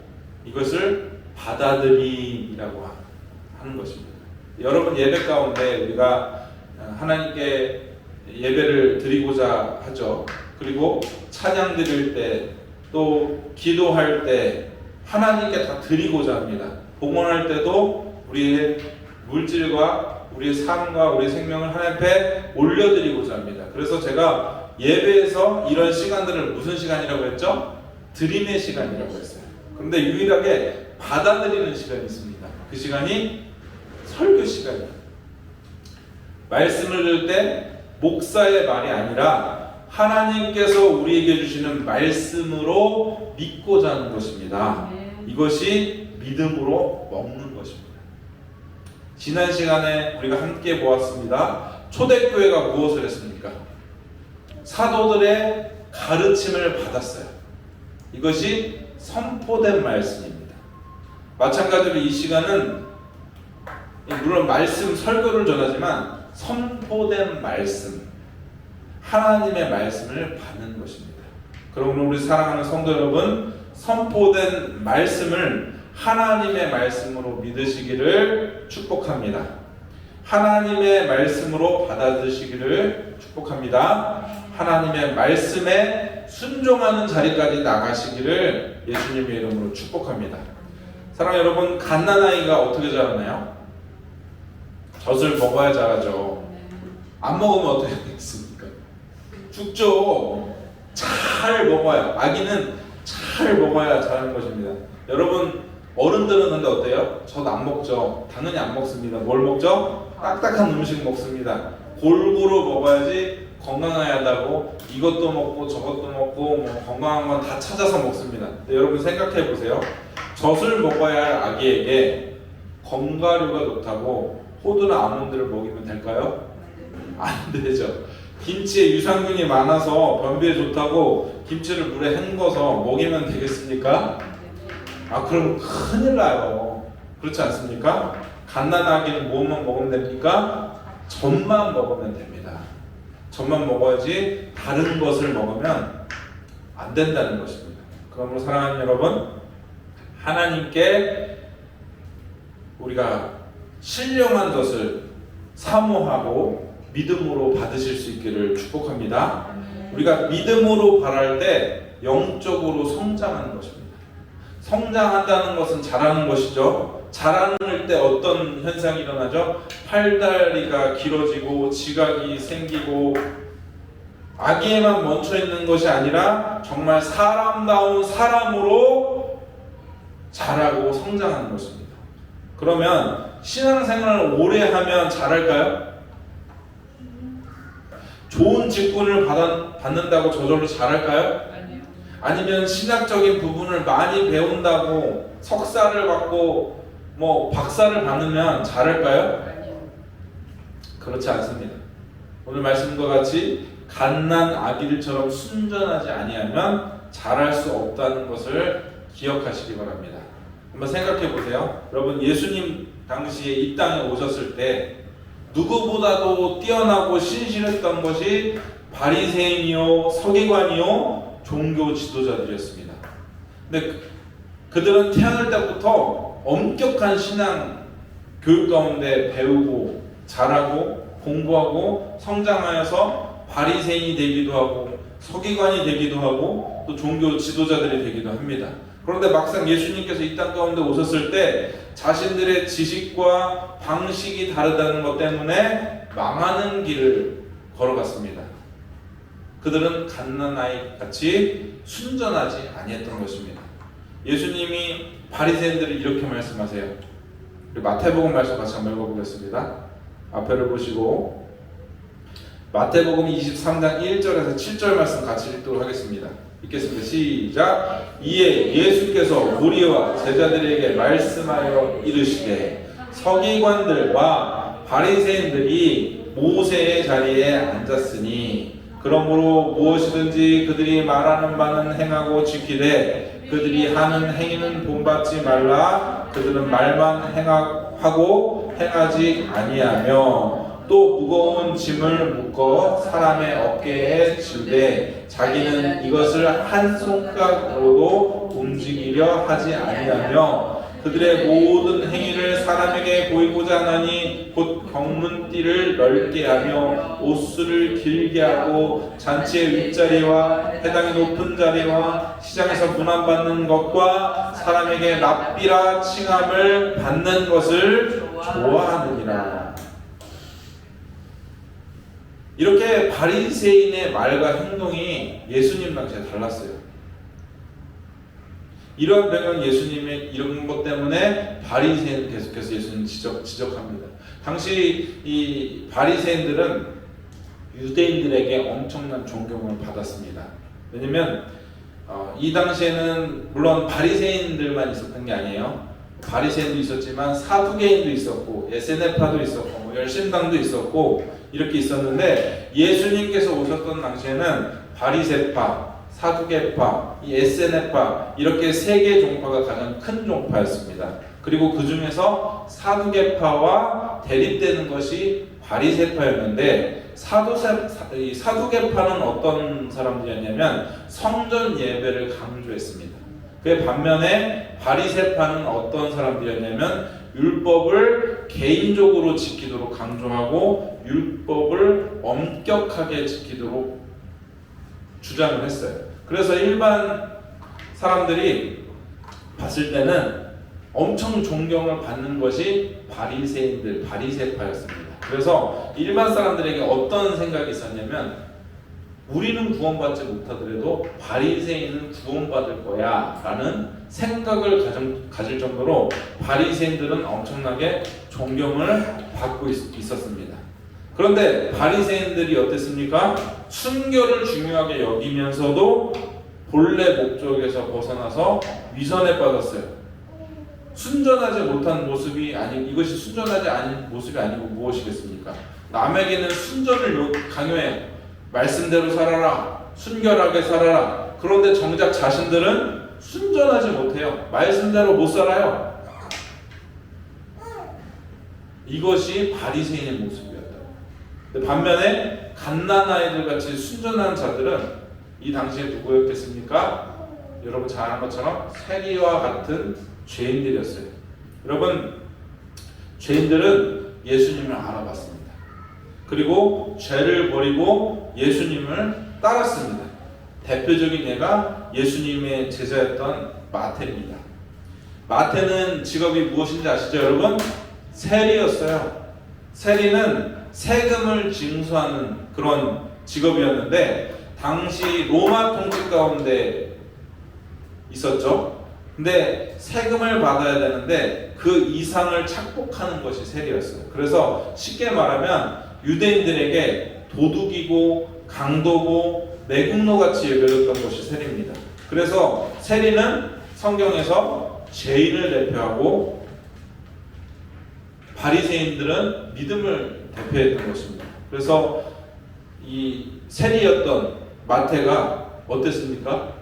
이것을 받아들이라고 하는 것입니다. 여러분 예배 가운데 우리가 하나님께 예배를 드리고자 하죠. 그리고 찬양 드릴 때 또 기도할 때 하나님께 다 드리고자 합니다. 봉헌할 때도 우리의 물질과 우리의 삶과 우리의 생명을 하나님 앞에 올려드리고자 합니다. 그래서 제가 예배에서 이런 시간들을 무슨 시간이라고 했죠? 드림의 시간이라고 했어요. 그런데 유일하게 받아들이는 시간이 있습니다. 그 시간이 설교 시간이에요. 말씀을 들을 때 목사의 말이 아니라 하나님께서 우리에게 주시는 말씀으로 믿고자 하는 것입니다. 이것이 믿음으로 먹는 것입니다. 지난 시간에 우리가 함께 보았습니다. 초대교회가 무엇을 했습니까? 사도들의 가르침을 받았어요. 이것이 선포된 말씀입니다. 마찬가지로 이 시간은 물론 말씀 설교를 전하지만 선포된 말씀, 하나님의 말씀을 받는 것입니다. 그러므로 우리 사랑하는 성도 여러분, 선포된 말씀을 하나님의 말씀으로 믿으시기를 축복합니다. 하나님의 말씀으로 받아들이시기를 축복합니다. 하나님의 말씀에 순종하는 자리까지 나가시기를 예수님의 이름으로 축복합니다. 사랑하는 여러분, 갓난아이가 어떻게 자라나요? 젖을 먹어야 자라죠. 안 먹으면 어떻게 되겠습니까? 죽죠. 잘 먹어야, 아기는 잘 먹어야 자라는 것입니다. 여러분, 어른들은 근데 어때요? 젖 안 먹죠. 당연히 안 먹습니다. 뭘 먹죠? 딱딱한 음식 먹습니다. 골고루 먹어야지 건강하다고 이것도 먹고 저것도 먹고 뭐 건강한 건 다 찾아서 먹습니다. 여러분 생각해 보세요. 젖을 먹어야 할 아기에게 견과류가 좋다고 호두나 아몬드를 먹이면 될까요? 안 되죠. 김치에 유산균이 많아서 변비에 좋다고 김치를 물에 헹궈서 먹이면 되겠습니까? 그럼 큰일 나요. 그렇지 않습니까? 갓난아기는 무엇만 먹으면 됩니까? 젖만 먹으면 됩니다. 젖만 먹어야지 다른 것을 먹으면 안 된다는 것입니다. 그러므로 사랑하는 여러분, 하나님께 우리가 신령한 것을 사모하고 믿음으로 받으실 수 있기를 축복합니다. 우리가 믿음으로 바랄 때 영적으로 성장하는 것입니다. 성장한다는 것은 자라는 것이죠. 자라는 때 어떤 현상이 일어나죠? 팔다리가 길어지고 지각이 생기고 아기에만 멈춰 있는 것이 아니라 정말 사람다운 사람으로 자라고 성장하는 것입니다. 그러면 신앙생활을 오래 하면 잘할까요? 좋은 직분을 받는다고 저절로 잘할까요? 아니면 신학적인 부분을 많이 배운다고 석사를 받고 뭐 박사를 받으면 잘할까요? 그렇지 않습니다. 오늘 말씀과 같이 갓난 아기들처럼 순전하지 아니하면 잘할 수 없다는 것을 기억하시기 바랍니다. 한번 생각해 보세요. 여러분, 예수님 당시에 이 땅에 오셨을 때 누구보다도 뛰어나고 신실했던 것이 바리새인이요 서기관이요 종교 지도자들이었습니다. 근데 그들은 태어날 때부터 엄격한 신앙 교육 가운데 배우고 자라고 공부하고 성장하여서 바리새인이 되기도 하고 서기관이 되기도 하고 또 종교 지도자들이 되기도 합니다. 그런데 막상 예수님께서 이 땅 가운데 오셨을 때 자신들의 지식과 방식이 다르다는 것 때문에 망하는 길을 걸어갔습니다. 그들은 갓난아이 같이 순전하지 아니했던 것입니다. 예수님이 바리새인들을 이렇게 말씀하세요. 마태복음 말씀 같이 한번 읽어보겠습니다. 앞에를 보시고 마태복음 23장 1절에서 7절 말씀 같이 읽도록 하겠습니다. 읽겠습니다. 시작. 이에 예수께서 무리와 제자들에게 말씀하여 이르시되 서기관들과 바리새인들이 모세의 자리에 앉았으니 그러므로 무엇이든지 그들이 말하는 바는 행하고 지키되 그들이 하는 행위는 본받지 말라. 그들은 말만 하고 행하지 아니하며 또 무거운 짐을 묶어 사람의 어깨에 지우되 자기는 이것을 한 손가락으로도 움직이려 하지 아니하며 그들의 모든 행위를 사람에게 보이고자 하나니 곧 경문띠를 넓게 하며 옷수를 길게 하고 잔치의 윗자리와 해당의 높은 자리와 시장에서 문안받는 것과 사람에게 랍비라 칭함을 받는 것을 좋아하느니라. 이렇게 바리새인의 말과 행동이 예수님 당시에 달랐어요. 이런 배경 예수님의 이런 것 때문에 바리새인 계속해서 예수님 지적합니다. 당시 이 바리새인들은 유대인들에게 엄청난 존경을 받았습니다. 왜냐면 이 당시에는 물론 바리새인들만 있었던 게 아니에요. 바리새인도 있었지만 사두개인도 있었고 에세네파도 있었고 열심당도 있었고 이렇게 있었는데 예수님께서 오셨던 당시에는 바리새파, 사두개파, 이 에세네파 이렇게 세 개 종파가 가장 큰 종파였습니다. 그리고 그 중에서 사두개파와 대립되는 것이 바리새파였는데 사두개파는 어떤 사람들이었냐면 성전 예배를 강조했습니다. 그 반면에 바리새파는 어떤 사람들이었냐면 율법을 개인적으로 지키도록 강조하고 율법을 엄격하게 지키도록 주장을 했어요. 그래서 일반 사람들이 봤을 때는 엄청 존경을 받는 것이 바리새인들, 바리새파였습니다. 그래서 일반 사람들에게 어떤 생각이 있었냐면 우리는 구원받지 못하더라도 바리새인은 구원받을 거야 라는 생각을 가질 정도로 바리새인들은 엄청나게 존경을 받고 있었습니다. 그런데 바리새인들이 어땠습니까? 순결을 중요하게 여기면서도 본래 목적에서 벗어나서 위선에 빠졌어요. 순전하지 못한 모습이 이것이 순전하지 않은 모습이 아니고 무엇이겠습니까? 남에게는 순전을 강요해요. 말씀대로 살아라. 순결하게 살아라. 그런데 정작 자신들은 순전하지 못해요. 말씀대로 못 살아요. 이것이 바리새인의 모습이었다. 반면에 갓난아이들 같이 순전한 자들은 이 당시에 누구였겠습니까? 여러분 잘 아는 것처럼 세리와 같은 죄인들이었어요. 여러분 죄인들은 예수님을 알아봤습니다. 그리고 죄를 버리고 예수님을 따랐습니다. 대표적인 예가 예수님의 제자였던 마태입니다. 마태는 직업이 무엇인지 아시죠, 여러분? 세리였어요. 세리는 세금을 징수하는 그런 직업이었는데 당시 로마 통치 가운데 있었죠. 근데 세금을 받아야 되는데 그 이상을 착복하는 것이 세리였어요. 그래서 쉽게 말하면 유대인들에게 도둑이고 강도고 매국노 같이 여겨졌던 것이 세리입니다. 그래서 세리는 성경에서 죄인을 대표하고 바리새인들은 믿음을 대표했던 것입니다. 그래서 이 세리였던 마태가 어땠습니까?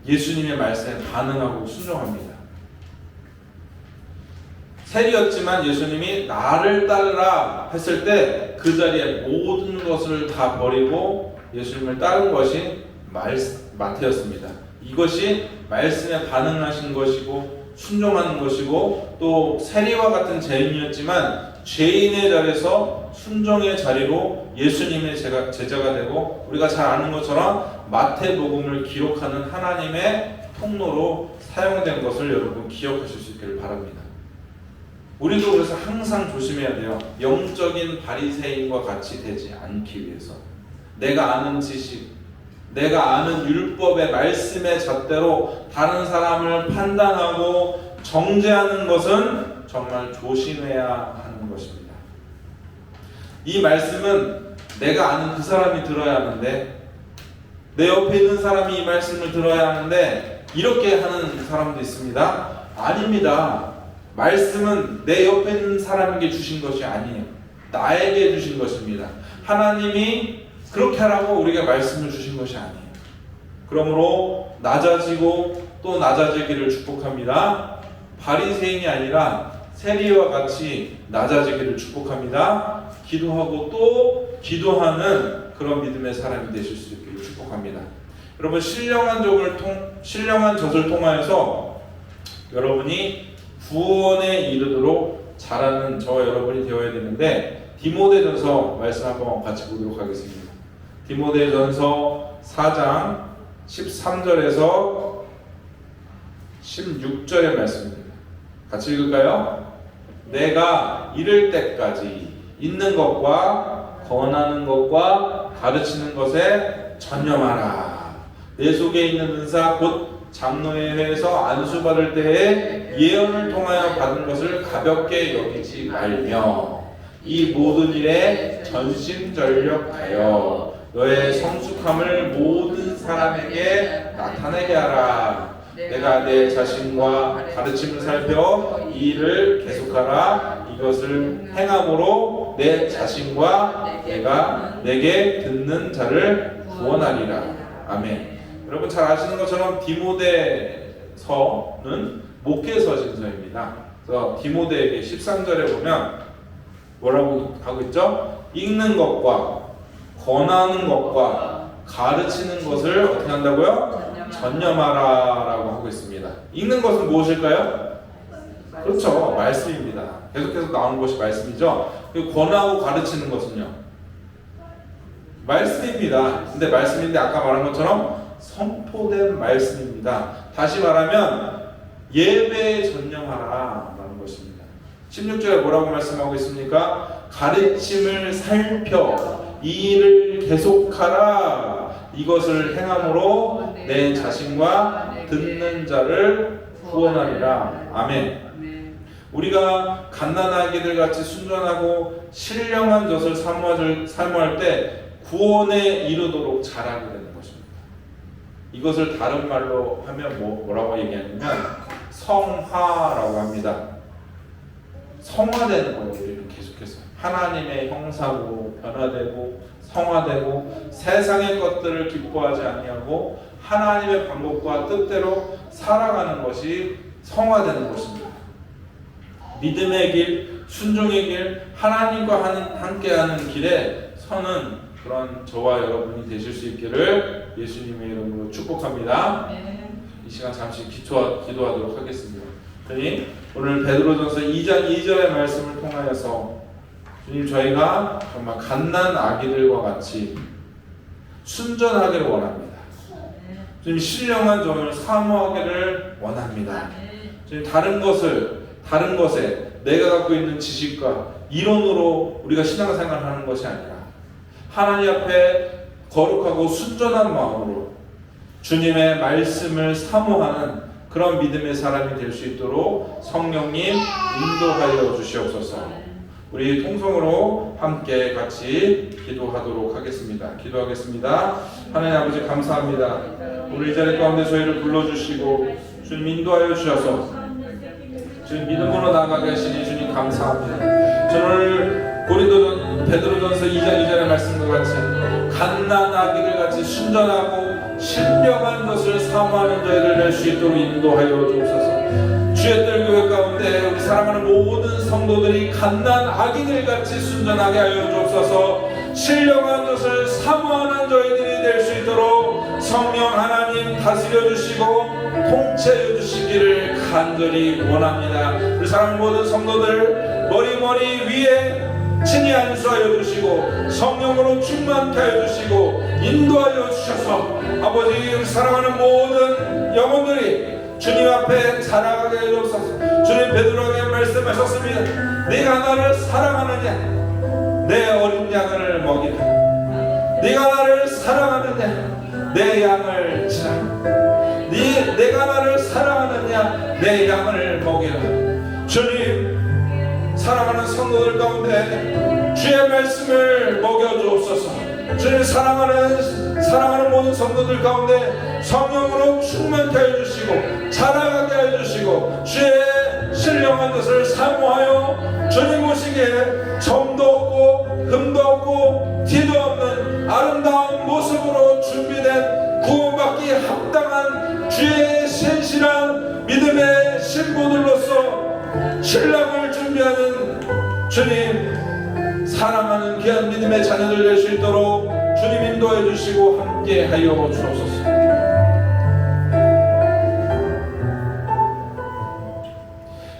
예수님의 말씀에 반응하고 순종합니다. 세리였지만 예수님이 나를 따르라 했을 때 그 자리에 모든 것을 다 버리고 예수님을 따른 것이 마태였습니다. 이것이 말씀에 반응하신 것이고 순종하는 것이고 또 세리와 같은 죄인이었지만 죄인의 자리에서 순종의 자리로 예수님의 제자가 되고 우리가 잘 아는 것처럼 마태복음을 기록하는 하나님의 통로로 사용된 것을 여러분 기억하실 수 있기를 바랍니다. 우리도 그래서 항상 조심해야 돼요. 영적인 바리새인과 같이 되지 않기 위해서 내가 아는 지식, 내가 아는 율법의 말씀의 잣대로 다른 사람을 판단하고 정죄하는 것은 정말 조심해야 하는 것입니다. 이 말씀은 내가 아는 그 사람이 들어야 하는데 내 옆에 있는 사람이 이 말씀을 들어야 하는데 이렇게 하는 사람도 있습니다. 아닙니다. 말씀은 내 옆에 있는 사람에게 주신 것이 아니에요. 나에게 주신 것입니다. 하나님이 그렇게 하라고 우리에게 말씀을 주신 것이 아니에요. 그러므로 낮아지고 또 낮아지기를 축복합니다. 바리새인이 아니라 세리와 같이 낮아지기를 축복합니다. 기도하고 또 기도하는 그런 믿음의 사람이 되실 수 있기를 축복합니다. 여러분, 신령한 젖을 통하여서 여러분이 구원에 이르도록 자라는 저와 여러분이 되어야 되는데, 디모데전서 말씀 한번 같이 보도록 하겠습니다. 디모데전서 4장 13절에서 16절의 말씀입니다. 같이 읽을까요? 내가 이를 때까지 있는 것과 권하는 것과 가르치는 것에 전념하라. 내 속에 있는 은사 곧 장로회에서 안수받을 때에 예언을 통하여 받은 것을 가볍게 여기지 말며 이 모든 일에 전심전력하여 너의 성숙함을 모든 사람에게 나타내게 하라. 내가 내 자신과 가르침을 살펴 이 일을 계속하라. 이것을 행함으로 내 자신과 내가 내게 듣는 자를 구원하리라. 아멘. 여러분 잘 아시는 것처럼 디모데서는 목회서신서입니다. 그래서 디모데에게 13절에 보면 뭐라고 하고 있죠? 읽는 것과 권하는 것과 가르치는 것을 어떻게 한다고요? 전념하라라고 하고 있습니다. 읽는 것은 무엇일까요? 그렇죠, 말씀입니다. 계속해서 나오는 것이 말씀이죠. 그리고 권하고 가르치는 것은요, 말씀입니다. 근데 말씀인데 아까 말한 것처럼 선포된 말씀입니다. 다시 말하면 예배에 전념하라 라는 것입니다. 16절에 뭐라고 말씀하고 있습니까? 가르침을 살펴 이 일을 계속하라. 이것을 행함으로 내 자신과 듣는 자를 구원하리라. 아멘. 우리가 갓난아기들 같이 순전하고 신령한 젖을 사모할 때 구원에 이르도록 자라게 되는 것입니다. 이것을 다른 말로 하면 뭐라고 얘기하냐면 성화라고 합니다. 성화되는 거예요. 우리는 계속해서 하나님의 형상으로 변화되고 성화되고 세상의 것들을 기뻐하지 아니하고 하나님의 방법과 뜻대로 살아가는 것이 성화되는 것입니다. 믿음의 길, 순종의 길, 하나님과 함께하는 길에 서는 그런 저와 여러분이 되실 수 있기를 예수님의 이름으로 축복합니다. 이 시간 잠시 기도하도록 하겠습니다. 주님, 오늘 베드로전서 2장 2절의 말씀을 통하여서 주님, 저희가 정말 갓난 아기들과 같이 순전하기를 원합니다. 주님, 신령한 점을 사모하기를 원합니다. 주님, 다른 것에 내가 갖고 있는 지식과 이론으로 우리가 신앙생활을 하는 것이 아니라 하나님 앞에 거룩하고 순전한 마음으로 주님의 말씀을 사모하는 그런 믿음의 사람이 될 수 있도록 성령님 인도하여 주시옵소서. 우리 통성으로 함께 같이 기도하도록 하겠습니다. 기도하겠습니다. 하나님 아버지 감사합니다. 오늘 이 자리 가운데 저희를 불러주시고 주님 인도하여 주셔서 주님 믿음으로 나아가게 하시니 주님 감사합니다. 저를 베드로전서 2장 2절의 말씀과 같이 갓난 아기들 같이 순전하고 신령한 것을 사모하는 저희를 낼 수 있도록 인도하여 주옵소서. 주의 뜰교회 가운데 우리 사랑하는 모든 성도들이 갓난 아기들 같이 순전하게 하여 주옵소서. 신령한 것을 사모하는 저희들이 될 수 있도록 성령 하나님 다스려 주시고 통치해 주시기를 간절히 원합니다. 우리 사랑하는 모든 성도들 머리 위에 친히 안수하여 주시고 성령으로 충만케 하여 주시고 인도하여 주셔서 아버지, 우리 사랑하는 모든 영혼들이 주님 앞에 자라가게 해주옵소서. 주님 베드로에게 말씀하셨습니다. 네가 나를 사랑하느냐 내 어린 양을 먹이라. 네가 나를 사랑하느냐 내 양을 치라. 내가 나를 사랑하느냐 내 양을 먹이라. 주님, 사랑하는 성도들 가운데 주의 말씀을 먹여주옵소서. 주님, 사랑하는 모든 성도들 가운데 성령으로 충만케 해주시고 자라가게 해주시고 주의 신령한 것을 사모하여 주님 보시기에 점도 없고 흠도 없고 티도 없는 아름다운 합당한 주의 신실한 믿음의 신부들로서 신랑을 준비하는 주님, 사랑하는 귀한 믿음의 자녀들 될 수 있도록 주님 인도해 주시고 함께 하여 주옵소서.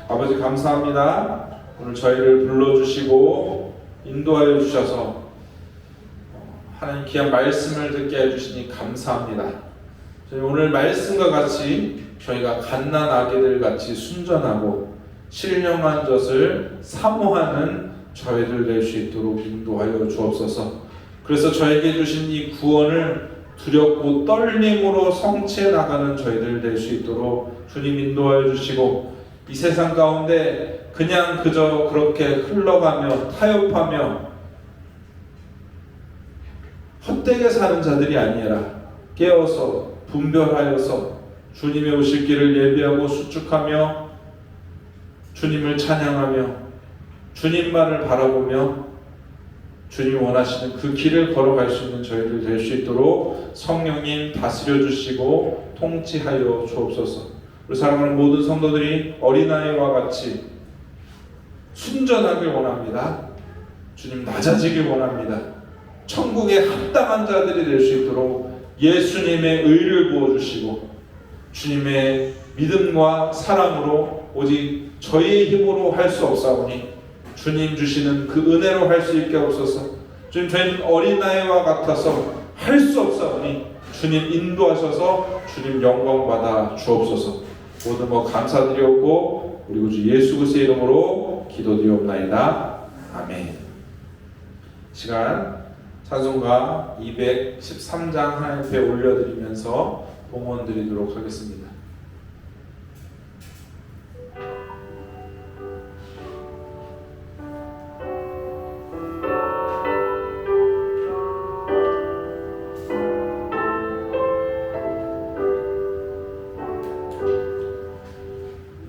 아버지 감사합니다. 오늘 저희를 불러주시고 인도하여 주셔서 하나님 귀한 말씀을 듣게 해주시니 감사합니다. 저희 오늘 말씀과 같이 저희가 갓난 아기들 같이 순전하고 신령한 젖을 사모하는 저희들 될 수 있도록 인도하여 주옵소서. 그래서 저에게 주신 이 구원을 두렵고 떨림으로 성취해 나가는 저희들 될 수 있도록 주님 인도하여 주시고, 이 세상 가운데 그냥 그저 그렇게 흘러가며 타협하며 헛되게 사는 자들이 아니라 깨어서 분별하여서 주님의 오실 길을 예비하고 수축하며 주님을 찬양하며 주님만을 바라보며 주님 원하시는 그 길을 걸어갈 수 있는 저희들 될 수 있도록 성령님 다스려 주시고 통치하여 주옵소서. 우리 사랑하는 모든 성도들이 어린아이와 같이 순전하길 원합니다. 주님 낮아지길 원합니다. 천국에 합당한 자들이 될 수 있도록 예수님의 의를 부어주시고 주님의 믿음과 사랑으로 오직 저희의 힘으로 할 수 없사오니 주님 주시는 그 은혜로 할 수 있게 하옵소서. 주님, 저희는 어린아이와 같아서 할 수 없사오니 주님 인도하셔서 주님 영광 받아 주옵소서. 모든 것 감사드리옵고 우리 구주 예수 그리스도의 이름으로 기도드리옵나이다. 아멘. 시간 찬송가 213장 하나님 앞에 올려드리면서 봉헌 드리도록 하겠습니다.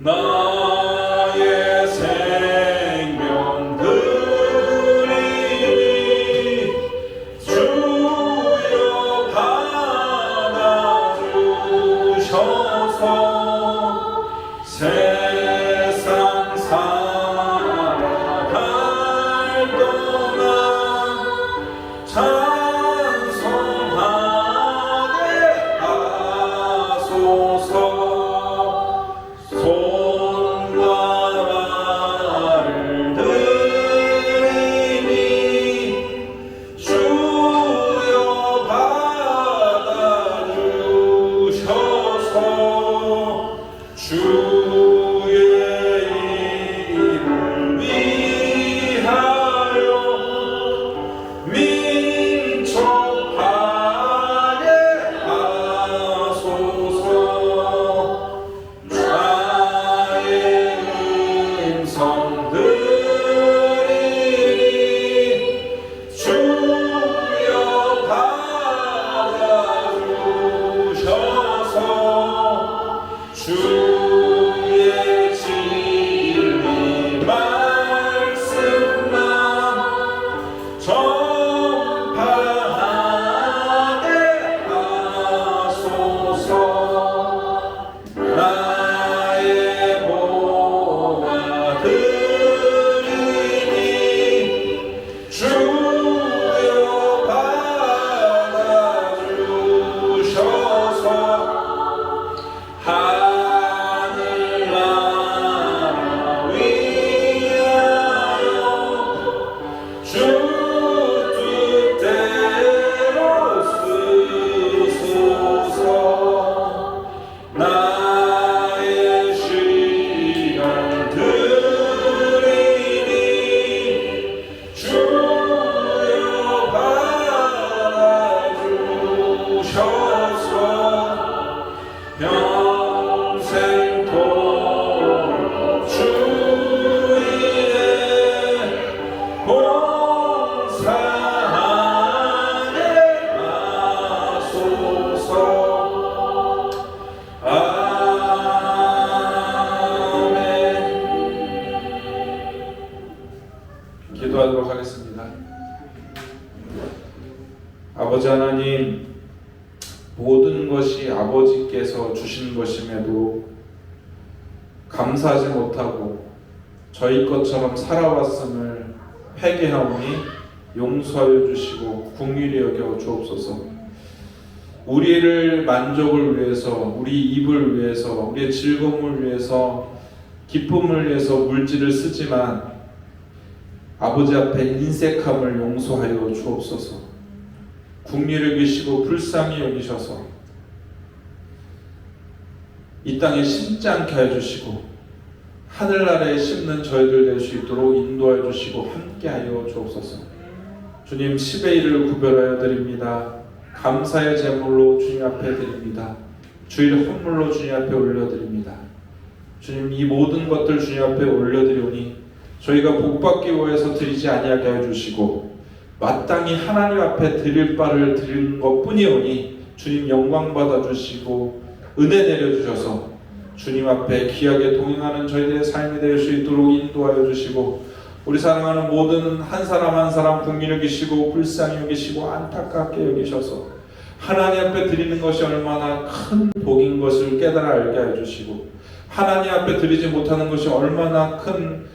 나의 생명 드리니 주여 받아주셔서 세상 살아갈 동안 찬송하게 하소서. 기도하도록 하겠습니다. 아버지 하나님, 모든 것이 아버지께서 주신 것임에도 감사하지 못하고 저희 것처럼 살아왔음을 회개하오니 용서하여 주시고 긍휼히 여겨 주옵소서. 우리를 만족을 위해서, 우리 입을 위해서, 우리의 즐거움을 위해서, 기쁨을 위해서 물질을 쓰지만 아버지 앞에 인색함을 용서하여 주옵소서. 긍휼히 여기시고 불쌍히 여기셔서 이 땅에 심지 않게 해주시고 하늘나라에 심는 저희들 될 수 있도록 인도하여 주시고 함께하여 주옵소서. 주님 10의 1을 구별하여 드립니다. 감사의 제물로 주님 앞에 드립니다. 주일 헌물로 주님 앞에 올려드립니다. 주님 이 모든 것들 주님 앞에 올려드리오니 저희가 복받기 위해서 드리지 아니하게 하여 주시고 마땅히 하나님 앞에 드릴 바를 드리는 것뿐이오니 주님 영광 받아 주시고 은혜 내려주셔서 주님 앞에 귀하게 동행하는 저희들의 삶이 될 수 있도록 인도하여 주시고 우리 사랑하는 모든 한 사람 한 사람 긍휼히 여기시고 불쌍히 여기시고 안타깝게 여기셔서 하나님 앞에 드리는 것이 얼마나 큰 복인 것을 깨달아 알게 하여 주시고 하나님 앞에 드리지 못하는 것이 얼마나 큰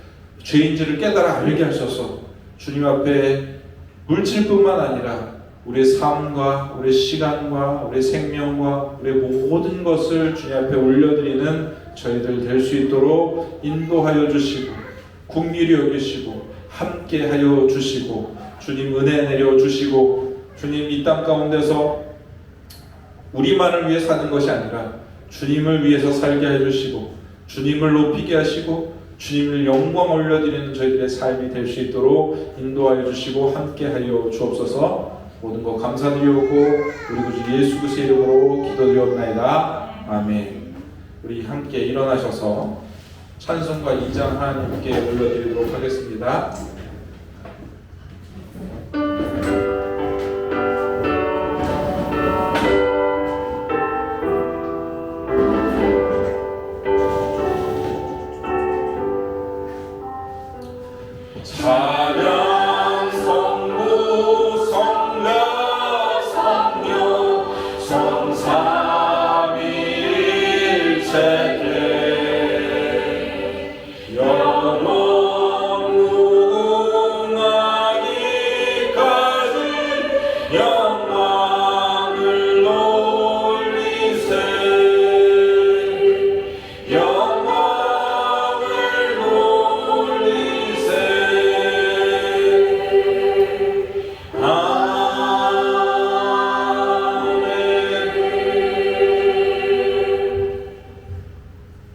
죄인지를 깨달아 알게 하셔서 주님 앞에 물질뿐만 아니라 우리의 삶과 우리의 시간과 우리의 생명과 우리의 모든 것을 주님 앞에 올려드리는 저희들 될 수 있도록 인도하여 주시고 긍휼히 여기시고 함께하여 주시고 주님 은혜 내려 주시고 주님 이 땅 가운데서 우리만을 위해 사는 것이 아니라 주님을 위해서 살게 해주시고 주님을 높이게 하시고 주님을 영광 올려드리는 저희들의 삶이 될 수 있도록 인도하여 주시고 함께하여 주옵소서. 모든 것 감사드리오고 우리 구주 예수 그리스도의 이름으로 기도드리옵나이다. 아멘. 우리 함께 일어나셔서 찬송가 2장 하나님께 올려드리도록 하겠습니다. 찬양 성부 성자 성령 성삼위일체께 영원 무궁하기까지 영광을 돌리세 영광을 돌리세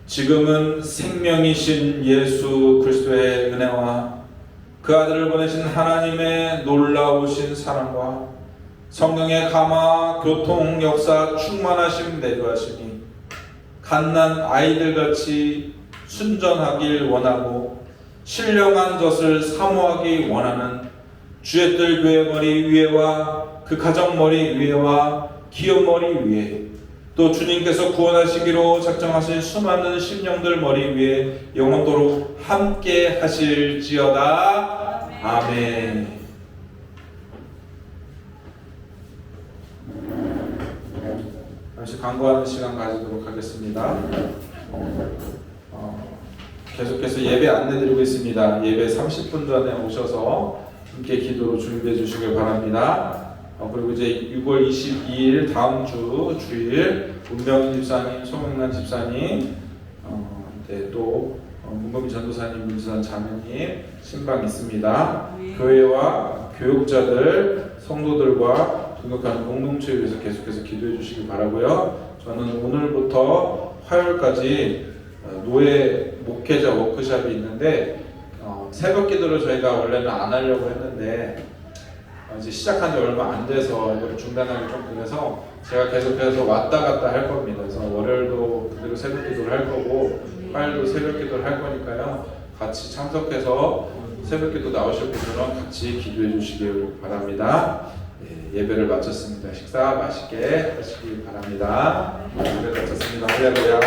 지금은 생명이신 예수 그리스도의 은혜와 그 아들을 보내신 하나님의 놀라우신 사랑과 성령의 감화 교통 역사 충만하심 내주하시니 갓난 아이들같이 순전하길 원하고 신령한 젖을 사모하기 원하는 주의 뜰 교회 머리 위에와 그 가정 머리 위에와 기업 머리 위에 또 주님께서 구원하시기로 작정하신 수많은 심령들 머리 위에 영원토록 함께 하실지어다. 아멘. 잠시 간구하는 시간 가지도록 하겠습니다. 계속해서 예배 안내드리고 있습니다. 예배 30분 전에 오셔서 함께 기도로 준비해 주시길 바랍니다. 그리고 이제 6월 22일 다음 주 주일 문병인 집사님, 송영란 집사님, 또 문범희 전도사님, 문수산 자매님 신방 있습니다. 교회와 교육자들, 성도들과 동역하는 공동체에 위해서 계속해서 기도해 주시기 바라고요. 저는 오늘부터 화요일까지 노예 목회자 워크숍이 있는데 새벽 기도를 저희가 원래는 안 하려고 했는데 이제 시작한 지 얼마 안 돼서 이걸 중단하기 좀 그래서 제가 계속해서 왔다 갔다 할 겁니다. 그래서 월요일도 그대로 새벽 기도를 할 거고 화요일도 새벽 기도를 할 거니까요. 같이 참석해서 새벽 기도 나오실 분들은 같이 기도해 주시길 바랍니다. 예배를 마쳤습니다. 식사 맛있게 하시기 바랍니다. 예배 마쳤습니다. 할렐루야.